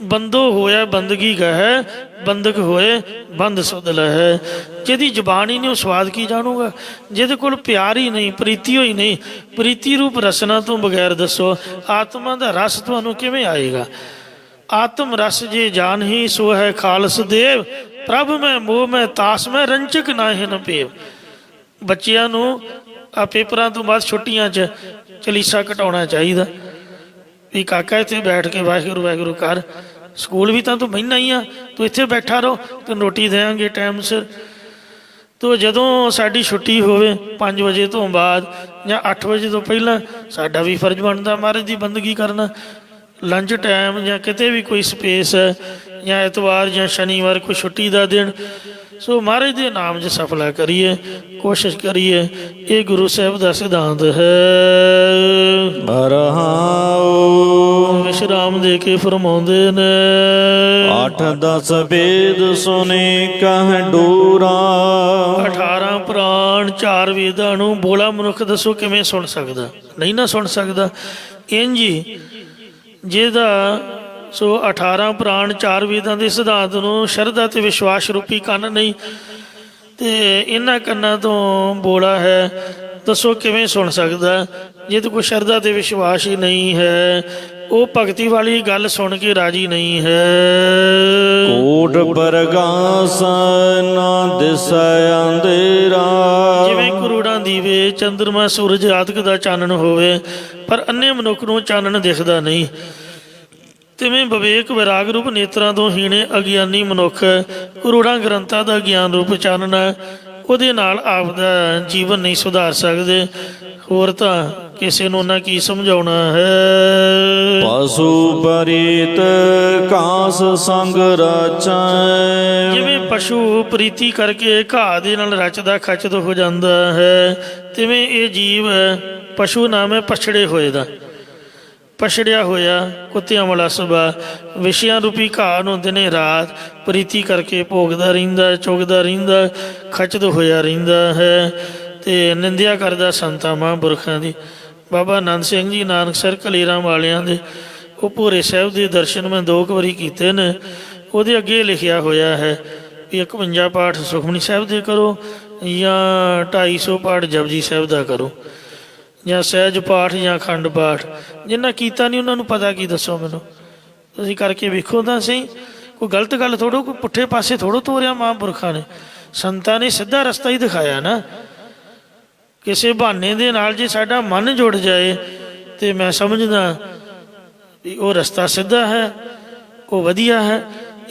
ਬੰਦੋ ਹੋਇਆ ਬੰਦਗੀ ਗਹਿ, ਬੰਦਕ ਹੋਏ ਬੰਦ ਸੁਧ ਲਹੈ। ਜਿਹਦੀ ਜ਼ਬਾਨ ਹੀ ਨਹੀਂ ਉਹ ਸਵਾਦ ਕੀ ਜਾਣੂਗਾ? ਜਿਹਦੇ ਕੋਲ ਪਿਆਰ ਹੀ ਨਹੀਂ, ਪ੍ਰੀਤੀ ਹੋਈ ਨਹੀਂ, ਪ੍ਰੀਤੀ ਰੂਪ ਰਸਨਾ ਤੋਂ ਬਗੈਰ ਦੱਸੋ ਆਤਮਾ ਦਾ ਰਸ ਤੁਹਾਨੂੰ ਕਿਵੇਂ ਆਏਗਾ? ਆਤਮ ਰਸ ਜੇ ਜਾਨ ਹੀ ਸੋ ਹੈ ਖਾਲਸ ਦੇਵ, ਪ੍ਰਭ ਮੈਂ ਮੋਹ ਮੈਂ ਤਾਸ ਮੈਂ ਰੰਚਕ ਨਾਹਿ ਨ ਪੇਵ। ਬੱਚਿਆਂ ਨੂੰ ਆ ਪੇਪਰਾਂ ਤੋਂ ਬਾਅਦ ਛੁੱਟੀਆਂ 'ਚ ਚਲੀਸਾ ਘਟਾਉਣਾ ਚਾਹੀਦਾ ਵੀ ਕਾਕਾ ਇੱਥੇ ਬੈਠ ਕੇ ਵਾਹਿਗੁਰੂ ਵਾਹਿਗੁਰੂ ਕਰ। ਸਕੂਲ ਵੀ ਤਾਂ ਤੂੰ ਬਹਿਣਾ ਹੀ ਆ, ਤੂੰ ਇੱਥੇ ਬੈਠਾ ਰਹੋ, ਤੂੰ ਰੋਟੀ ਦੇਵਾਂਗੇ ਟਾਈਮ ਸਿਰ। ਤੋ ਜਦੋਂ ਸਾਡੀ ਛੁੱਟੀ ਹੋਵੇ 5 ਵਜੇ ਤੋਂ ਬਾਅਦ ਜਾਂ 8 ਵਜੇ ਤੋਂ ਪਹਿਲਾਂ, ਸਾਡਾ ਵੀ ਫਰਜ਼ ਬਣਦਾ ਮਹਾਰਾਜ ਦੀ ਬੰਦਗੀ ਕਰਨਾ। ਲੰਚ ਟਾਈਮ ਜਾਂ ਕਿਤੇ ਵੀ ਕੋਈ ਸਪੇਸ ਹੈ, ਜਾਂ ਐਤਵਾਰ ਜਾਂ ਸ਼ਨੀਵਾਰ ਕੋਈ ਛੁੱਟੀ ਦਾ ਦਿਨ, ਸੋ ਮਹਾਰਾਜ ਦੇ ਨਾਮ 'ਚ ਸਫਲਾ ਕਰੀਏ, ਕੋਸ਼ਿਸ਼ ਕਰੀਏ। ਇਹ ਗੁਰੂ ਸਾਹਿਬ ਦਾ ਸਿਧਾਂਤ ਹੈ। ਰਹਾਉ ਵਿਸ਼ਰਾਮ ਦੇ ਕੇ ਫਰਮਾਉਂਦੇ ਨੇ, 8-10 ਵੇਦ ਸੁਨੇ ਕਹਿ ਡੂਰਾ। 18 ਪੁਰਾਣ 4 ਵੇਦਾਂ ਨੂੰ ਬੋਲਾ ਮਨੁੱਖ ਦੱਸੋ ਕਿਵੇਂ ਸੁਣ ਸਕਦਾ? ਨਹੀਂ ਨਾ ਸੁਣ ਸਕਦਾ। ਇੰਝ ਹੀ ਜਿਹਦਾ ਸੋ 18 ਪੁਰਾਣ 4 ਵੇਦਾਂ ਦੇ ਸਿਧਾਂਤ ਨੂੰ ਸ਼ਰਧਾ ਅਤੇ ਵਿਸ਼ਵਾਸ ਰੂਪੀ ਕੰਨ ਨਹੀਂ, ਅਤੇ ਇਹਨਾਂ ਕੰਨਾਂ ਤੋਂ ਬੋਲਾ ਹੈ, ਦੱਸੋ ਕਿਵੇਂ ਸੁਣ ਸਕਦਾ? ਜੇ ਤਾਂ ਕੋਈ ਸ਼ਰਧਾ ਅਤੇ ਵਿਸ਼ਵਾਸ ਹੀ ਨਹੀਂ ਹੈ, ਉਹ ਭਗਤੀ ਵਾਲੀ ਗੱਲ ਸੁਣ ਕੇ ਰਾਜੀ ਨਹੀਂ ਹੈ। ਕੋਟ ਪ੍ਰਗਾਸ ਨਾ ਦਿਸੈ ਅੰਧੇਰਾ। ਜਿਵੇਂ ਕਰੋੜਾਂ ਦੀਵੇ, ਚੰਦਰਮਾ, ਸੂਰਜ ਆਦਿਕ ਦਾ ਚਾਨਣ ਹੋਵੇ, ਪਰ ਅੰਨੇ ਮਨੁੱਖ ਨੂੰ ਚਾਨਣ ਦਿਖਦਾ ਨਹੀਂ, ਤਿਵੇਂ ਵਿਵੇਕ ਵਿਰਾਗ ਰੂਪ ਨੇਤਰਾਂ ਤੋਂ ਹੀਣੇ ਅਗਿਆਨੀ ਮਨੁੱਖ ਕਰੋੜਾਂ ਗ੍ਰੰਥਾਂ ਦਾ ਗਿਆਨ ਰੂਪ ਚਾਨਣ ਹੈ, ਉਹਦੇ ਨਾਲ ਆਪਦਾ ਜੀਵਨ ਨਹੀਂ ਸੁਧਾਰ ਸਕਦੇ। ਹੋਰ ਤਾਂ ਕਿਸੇ ਨੂੰ ਨਾ ਕੀ ਸਮਝਾਉਣਾ ਹੈ। ਪਸ਼ੂ ਪਰੀਤ ਘਾਸ ਸੰਗ ਰਚੈ। ਜਿਵੇਂ ਪਸ਼ੂ ਪ੍ਰੀਤੀ ਕਰਕੇ ਘਾਹ ਦੇ ਨਾਲ ਰਚਦਾ ਖਚਤ ਹੋ ਜਾਂਦਾ ਹੈ, ਤਿਵੇਂ ਇਹ ਜੀਵ ਪਸ਼ੂ ਨਾਮ ਹੈ ਪਛੜੇ ਹੋਏ ਦਾ, ਪਛੜਿਆ ਹੋਇਆ ਕੁੱਤਿਆਂ ਵਾਲਾ ਸੁਭਾਅ ਵਿਸ਼ਿਆਂ ਰੂਪੀ ਘਾਹ ਨੂੰ ਦਿਨੇ ਰਾਤ ਪ੍ਰੀਤੀ ਕਰਕੇ ਭੋਗਦਾ ਰਹਿੰਦਾ, ਚੁਗਦਾ ਰਹਿੰਦਾ, ਖਚਤ ਹੋਇਆ ਰਹਿੰਦਾ ਹੈ, ਅਤੇ ਨਿੰਦਿਆ ਕਰਦਾ ਸੰਤਾਂ ਮਹਾਂਪੁਰਖਾਂ ਦੀ। ਬਾਬਾ ਆਨੰਦ ਸਿੰਘ ਜੀ ਨਾਨਕਸਰ ਕਲੇਰਾਂ ਵਾਲਿਆਂ ਦੇ ਉਹ ਭੋਰੇ ਸਾਹਿਬ ਦੇ ਦਰਸ਼ਨ ਮੈਂ 2 ਵਾਰੀ ਕੀਤੇ ਨੇ। ਉਹਦੇ ਅੱਗੇ ਲਿਖਿਆ ਹੋਇਆ ਹੈ ਵੀ 51 ਪਾਠ ਸੁਖਮਨੀ ਸਾਹਿਬ ਦੇ ਕਰੋ, ਜਾਂ 250 ਪਾਠ ਜਪਜੀ ਸਾਹਿਬ ਦਾ ਕਰੋ, ਜਾਂ ਸਹਿਜ ਪਾਠ ਜਾਂ ਅਖੰਡ ਪਾਠ। ਜਿੰਨਾ ਕੀਤਾ ਨਹੀਂ ਉਹਨਾਂ ਨੂੰ ਪਤਾ ਕੀ, ਦੱਸੋ ਮੈਨੂੰ, ਤੁਸੀਂ ਕਰਕੇ ਵੇਖੋ ਤਾਂ ਸਹੀ। ਕੋਈ ਗਲਤ ਗੱਲ ਥੋੜ੍ਹੋ, ਕੋਈ ਪੁੱਠੇ ਪਾਸੇ ਥੋੜ੍ਹੋ ਤੋਰਿਆ ਮਹਾਂਪੁਰਖਾਂ ਨੇ। ਸੰਤਾਂ ਨੇ ਸਿੱਧਾ ਰਸਤਾ ਹੀ ਦਿਖਾਇਆ ਨਾ। ਕਿਸੇ ਬਹਾਨੇ ਦੇ ਨਾਲ ਜੇ ਸਾਡਾ ਮਨ ਜੁੜ ਜਾਏ ਤਾਂ ਮੈਂ ਸਮਝਦਾ ਵੀ ਉਹ ਰਸਤਾ ਸਿੱਧਾ ਹੈ, ਉਹ ਵਧੀਆ ਹੈ।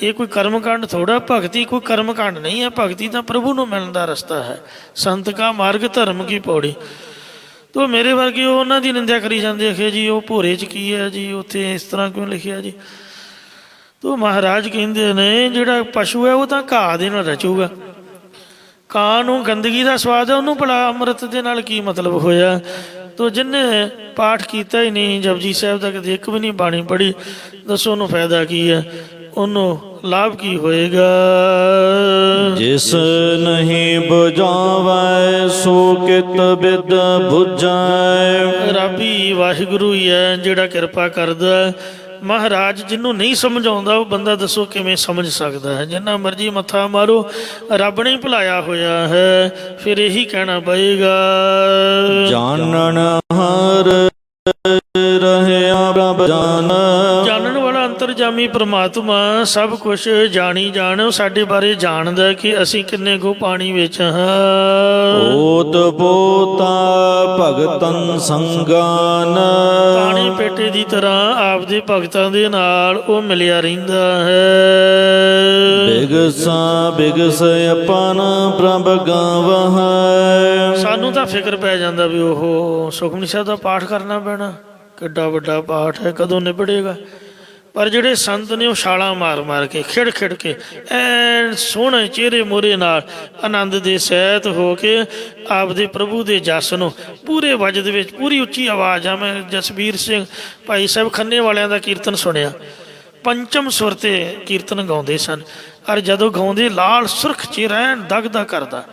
ਇਹ ਕੋਈ ਕਰਮਕਾਂਡ ਥੋੜ੍ਹਾ, ਭਗਤੀ ਕੋਈ ਕਰਮਕਾਂਡ ਨਹੀਂ ਹੈ। ਭਗਤੀ ਤਾਂ ਪ੍ਰਭੂ ਨੂੰ ਮਿਲਣ ਦਾ ਰਸਤਾ ਹੈ। ਸੰਤ ਕਾ ਮਾਰਗ ਧਰਮ ਕੀ ਪੌੜੀ। ਤੋ ਮੇਰੇ ਵਰਗੇ ਉਹਨਾਂ ਦੀ ਨਿੰਦਿਆ ਕਰੀ ਜਾਂਦੇ ਆਖੇ ਜੀ ਉਹ ਭੋਰੇ 'ਚ ਕੀ ਹੈ ਜੀ, ਉੱਥੇ ਇਸ ਤਰ੍ਹਾਂ ਕਿਉਂ ਲਿਖਿਆ ਜੀ। ਤੋ ਮਹਾਰਾਜ ਕਹਿੰਦੇ ਨੇ ਜਿਹੜਾ ਪਸ਼ੂ ਹੈ ਉਹ ਤਾਂ ਘਾਹ ਦੇ ਨਾਲ ਰਚੂਗਾ। ਕਾਂ ਨੂੰ ਗੰਦਗੀ ਦਾ ਸਵਾਦ ਹੈ, ਉਹਨੂੰ ਭਲਾ ਅੰਮ੍ਰਿਤ ਦੇ ਨਾਲ ਕੀ ਮਤਲਬ ਹੋਇਆ। ਤੋ ਜਿਹਨੇ ਪਾਠ ਕੀਤਾ ਹੀ ਨਹੀਂ, ਜਪਜੀ ਸਾਹਿਬ ਦਾ ਕਦੇ ਇੱਕ ਵੀ ਨਹੀਂ ਬਾਣੀ ਪੜ੍ਹੀ, ਦੱਸੋ ਉਹਨੂੰ ਫਾਇਦਾ ਕੀ ਹੈ, ਉਹਨੂੰ ਲਾਭ ਕੀ ਹੋਏਗਾ। ਜਿਸ ਨਹੀਂ ਬੁਝਾਵੈ ਸੋ ਕਿਤ ਬਿਦ ਬੁਝੈ। ਰੱਬੀ ਵਾਹਿਗੁਰੂ ਹੀ ਹੈ ਜਿਹੜਾ ਕਿਰਪਾ ਕਰਦਾ। ਮਹਾਰਾਜ ਜਿਹਨੂੰ ਨਹੀਂ ਸਮਝ ਆਉਂਦਾ ਉਹ ਬੰਦਾ ਦੱਸੋ ਕਿਵੇਂ ਸਮਝ ਸਕਦਾ ਹੈ। ਜਿੰਨਾ ਮਰਜ਼ੀ ਮੱਥਾ ਮਾਰੋ, ਰੱਬ ਨੇ ਭੁਲਾਇਆ ਹੋਇਆ ਹੈ, ਫਿਰ ਇਹੀ ਕਹਿਣਾ ਪਏਗਾ। ਜਾਣਨ ਹਰ ਰਹਿਆ ਪ੍ਰਭ ਜਾਨ। ਜਾਣਨ ਵਾਲਾ ਅੰਤਰਜਾਮੀ ਪ੍ਰਮਾਤਮਾ ਸਭ ਕੁਛ ਜਾਣੀ ਜਾਣ, ਉਹ ਸਾਡੇ ਬਾਰੇ ਜਾਣਦਾ ਕਿ ਅਸੀਂ ਕਿੰਨੇ ਕੁ ਪਾਣੀ ਵਿੱਚ ਹਾਂ। ਓਤ ਪੋਤਾ ਭਗਤਨ ਸੰਗਾਨ। ਪਾਣੀ ਪੇਟੇ ਦੀ ਤਰ੍ਹਾਂ ਆਪਦੇ ਭਗਤਾਂ ਦੇ ਨਾਲ ਉਹ ਮਿਲਿਆ ਰਹਿੰਦਾ ਹੈ। ਬਿਗਸਾ ਬਿਗਸ ਆਪਨ ਪ੍ਰਭ ਗਾਵਹਿ। ਸਾਨੂੰ ਤਾਂ ਫਿਕਰ ਪੈ ਜਾਂਦਾ ਵੀ ਉਹ ਸੁਖਮਨੀ ਸਾਹਿਬ ਦਾ ਪਾਠ ਕਰਨਾ ਪੈਣਾ, ਕਿੱਡਾ ਵੱਡਾ ਪਾਠ ਹੈ, ਕਦੋਂ ਨਿਬੜੇਗਾ। ਪਰ ਜਿਹੜੇ ਸੰਤ ਨੇ ਉਹ ਛਾਲਾਂ ਮਾਰ ਮਾਰ ਕੇ, ਖਿੜ ਖਿੜ ਕੇ, ਐਨ ਸੋਹਣੇ ਚਿਹਰੇ ਮੋਹਰੇ ਨਾਲ ਆਨੰਦ ਦੇ ਸਹਿਤ ਹੋ ਕੇ ਆਪਦੇ ਪ੍ਰਭੂ ਦੇ ਜਸ ਨੂੰ ਪੂਰੇ ਵਜਦ ਵਿੱਚ, ਪੂਰੀ ਉੱਚੀ ਆਵਾਜ਼ ਆ। ਮੈਂ ਜਸਬੀਰ ਸਿੰਘ ਭਾਈ ਸਾਹਿਬ ਖੰਨੇ ਵਾਲਿਆਂ ਦਾ ਕੀਰਤਨ ਸੁਣਿਆ, ਪੰਚਮ ਸੁਰ 'ਤੇ ਕੀਰਤਨ ਗਾਉਂਦੇ ਸਨ। ਔਰ ਜਦੋਂ ਗਾਉਂਦੇ ਲਾਲ ਸੁਰਖ ਚਿਹਰਾ ਐਨ ਦਗਦਾ ਕਰਦਾ।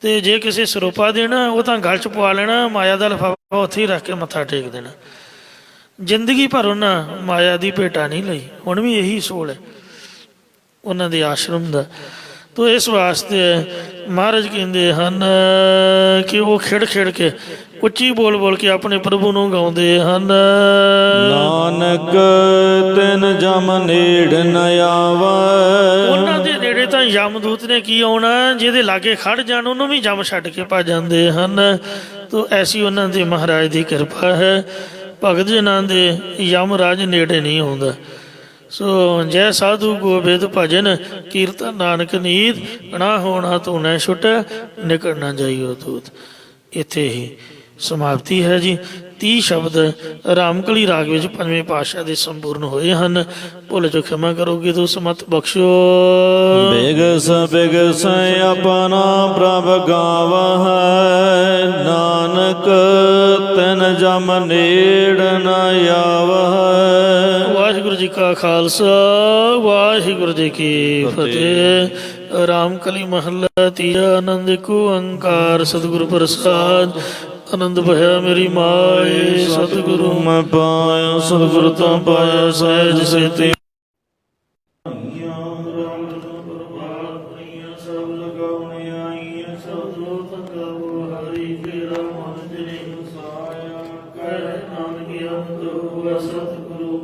ਅਤੇ ਜੇ ਕਿਸੇ ਸਰੂਪਾ ਦੇਣਾ ਉਹ ਤਾਂ ਗਲ 'ਚ ਪਵਾ ਲੈਣਾ, ਮਾਇਆ ਦਾ ਲਿਫਾਫਾ ਉੱਥੇ ਹੀ ਰੱਖ ਕੇ ਮੱਥਾ ਟੇਕ ਦੇਣਾ। ਜ਼ਿੰਦਗੀ ਭਰ ਉਹਨਾਂ ਮਾਇਆ ਦੀ ਭੇਟਾ ਨਹੀਂ ਲਈ। ਹੁਣ ਵੀ ਇਹੀ ਸੋਲ ਹੈ ਉਹਨਾਂ ਦੇ ਆਸ਼ਰਮ ਦਾ। ਤੋ ਇਸ ਵਾਸਤੇ ਮਹਾਰਾਜ ਕਹਿੰਦੇ ਹਨ ਕਿ ਉਹ ਖਿੜ ਖਿੜ ਕੇ, ਉੱਚੀ ਬੋਲ ਬੋਲ ਕੇ ਆਪਣੇ ਪ੍ਰਭੂ ਨੂੰ ਗਾਉਂਦੇ ਹਨ। ਨਾਨਕ ਤਿਨ ਜਮ ਨੇੜ ਨ ਆਵੈ। ਉਹਨਾਂ ਦੇ ਨੇੜੇ ਤਾਂ ਯਮਦੂਤ ਨੇ ਕੀ ਆਉਣਾ, ਜਿਹਦੇ ਲਾਗੇ ਖੜ ਜਾਣ ਉਹਨੂੰ ਵੀ ਜਮ ਛੱਡ ਕੇ ਭੱਜ ਜਾਂਦੇ ਹਨ। ਤੋ ਐਸੀ ਉਹਨਾਂ ਦੀ ਮਹਾਰਾਜ ਦੀ ਕਿਰਪਾ ਹੈ। ਭਗਤ ਜਨਾਂ ਦੇ ਯਮਰਾਜ ਨੇੜੇ ਨਹੀਂ ਆਉਂਦਾ। ਸੋ ਜੈ ਸਾਧੂ ਗੋਬਿੰਦ ਭਜਨ ਕੀਰਤਨ ਨਾਨਕ ਨੀਤ, ਨਾ ਹੋਣਾ ਤੂੰ ਨਾ ਛੁੱਟ ਨਿਕਲ ਨਾ ਜਾਈਓ ਦੂਤ। ਇੱਥੇ ਹੀ ਸਮਾਪਤੀ ਹੈ ਜੀ। 30 ਸ਼ਬਦ ਰਾਮਕਲੀ ਰਾਗ ਵਿੱਚ ਪੰਜਵੇਂ ਪਾਤਸ਼ਾਹ ਦੇ ਸੰਪੂਰਨ ਹੋਏ ਹਨ। ਭੁੱਲ ਚੁੱਕ ਖਿਮਾ ਕਰੋਗੇ ਤੋ ਸਮਤ ਬਖਸ਼ੋ। ਬਿਗਸ ਬਿਗਸ ਆਪਣਾ ਪ੍ਰਭ ਗਾਵਹਿ, ਨਾਨਕ ਤਿਨ ਜਮ ਨੇੜ ਨ ਆਵਹਿ। ਵਾਹਿਗੁਰੂ ਜੀ ਕਾ ਖਾਲਸਾ, ਵਾਹਿਗੁਰੂ ਜੀ ਕੀ ਫਤਿਹ। ਰਾਮਕਲੀ ਮਹੱਲਾ ਤੀਜਾ। ਆਨੰਦ ਏਕ ਓੰਕਾਰ ਸਤਿਗੁਰ ਪ੍ਰਸਾਦ। ਆਨੰਦ ਭਇਆ ਮੇਰੀ ਮਾਏ, ਸਤਿਗੁਰੂ ਮੈਂ ਪਾਇਆ ਸਤਿਗੁਰ ਤਾਂ ਪਾਇਆ ਸਹਿਜ ਸੇਤੀ। ਸਤਿਗੁਰੂ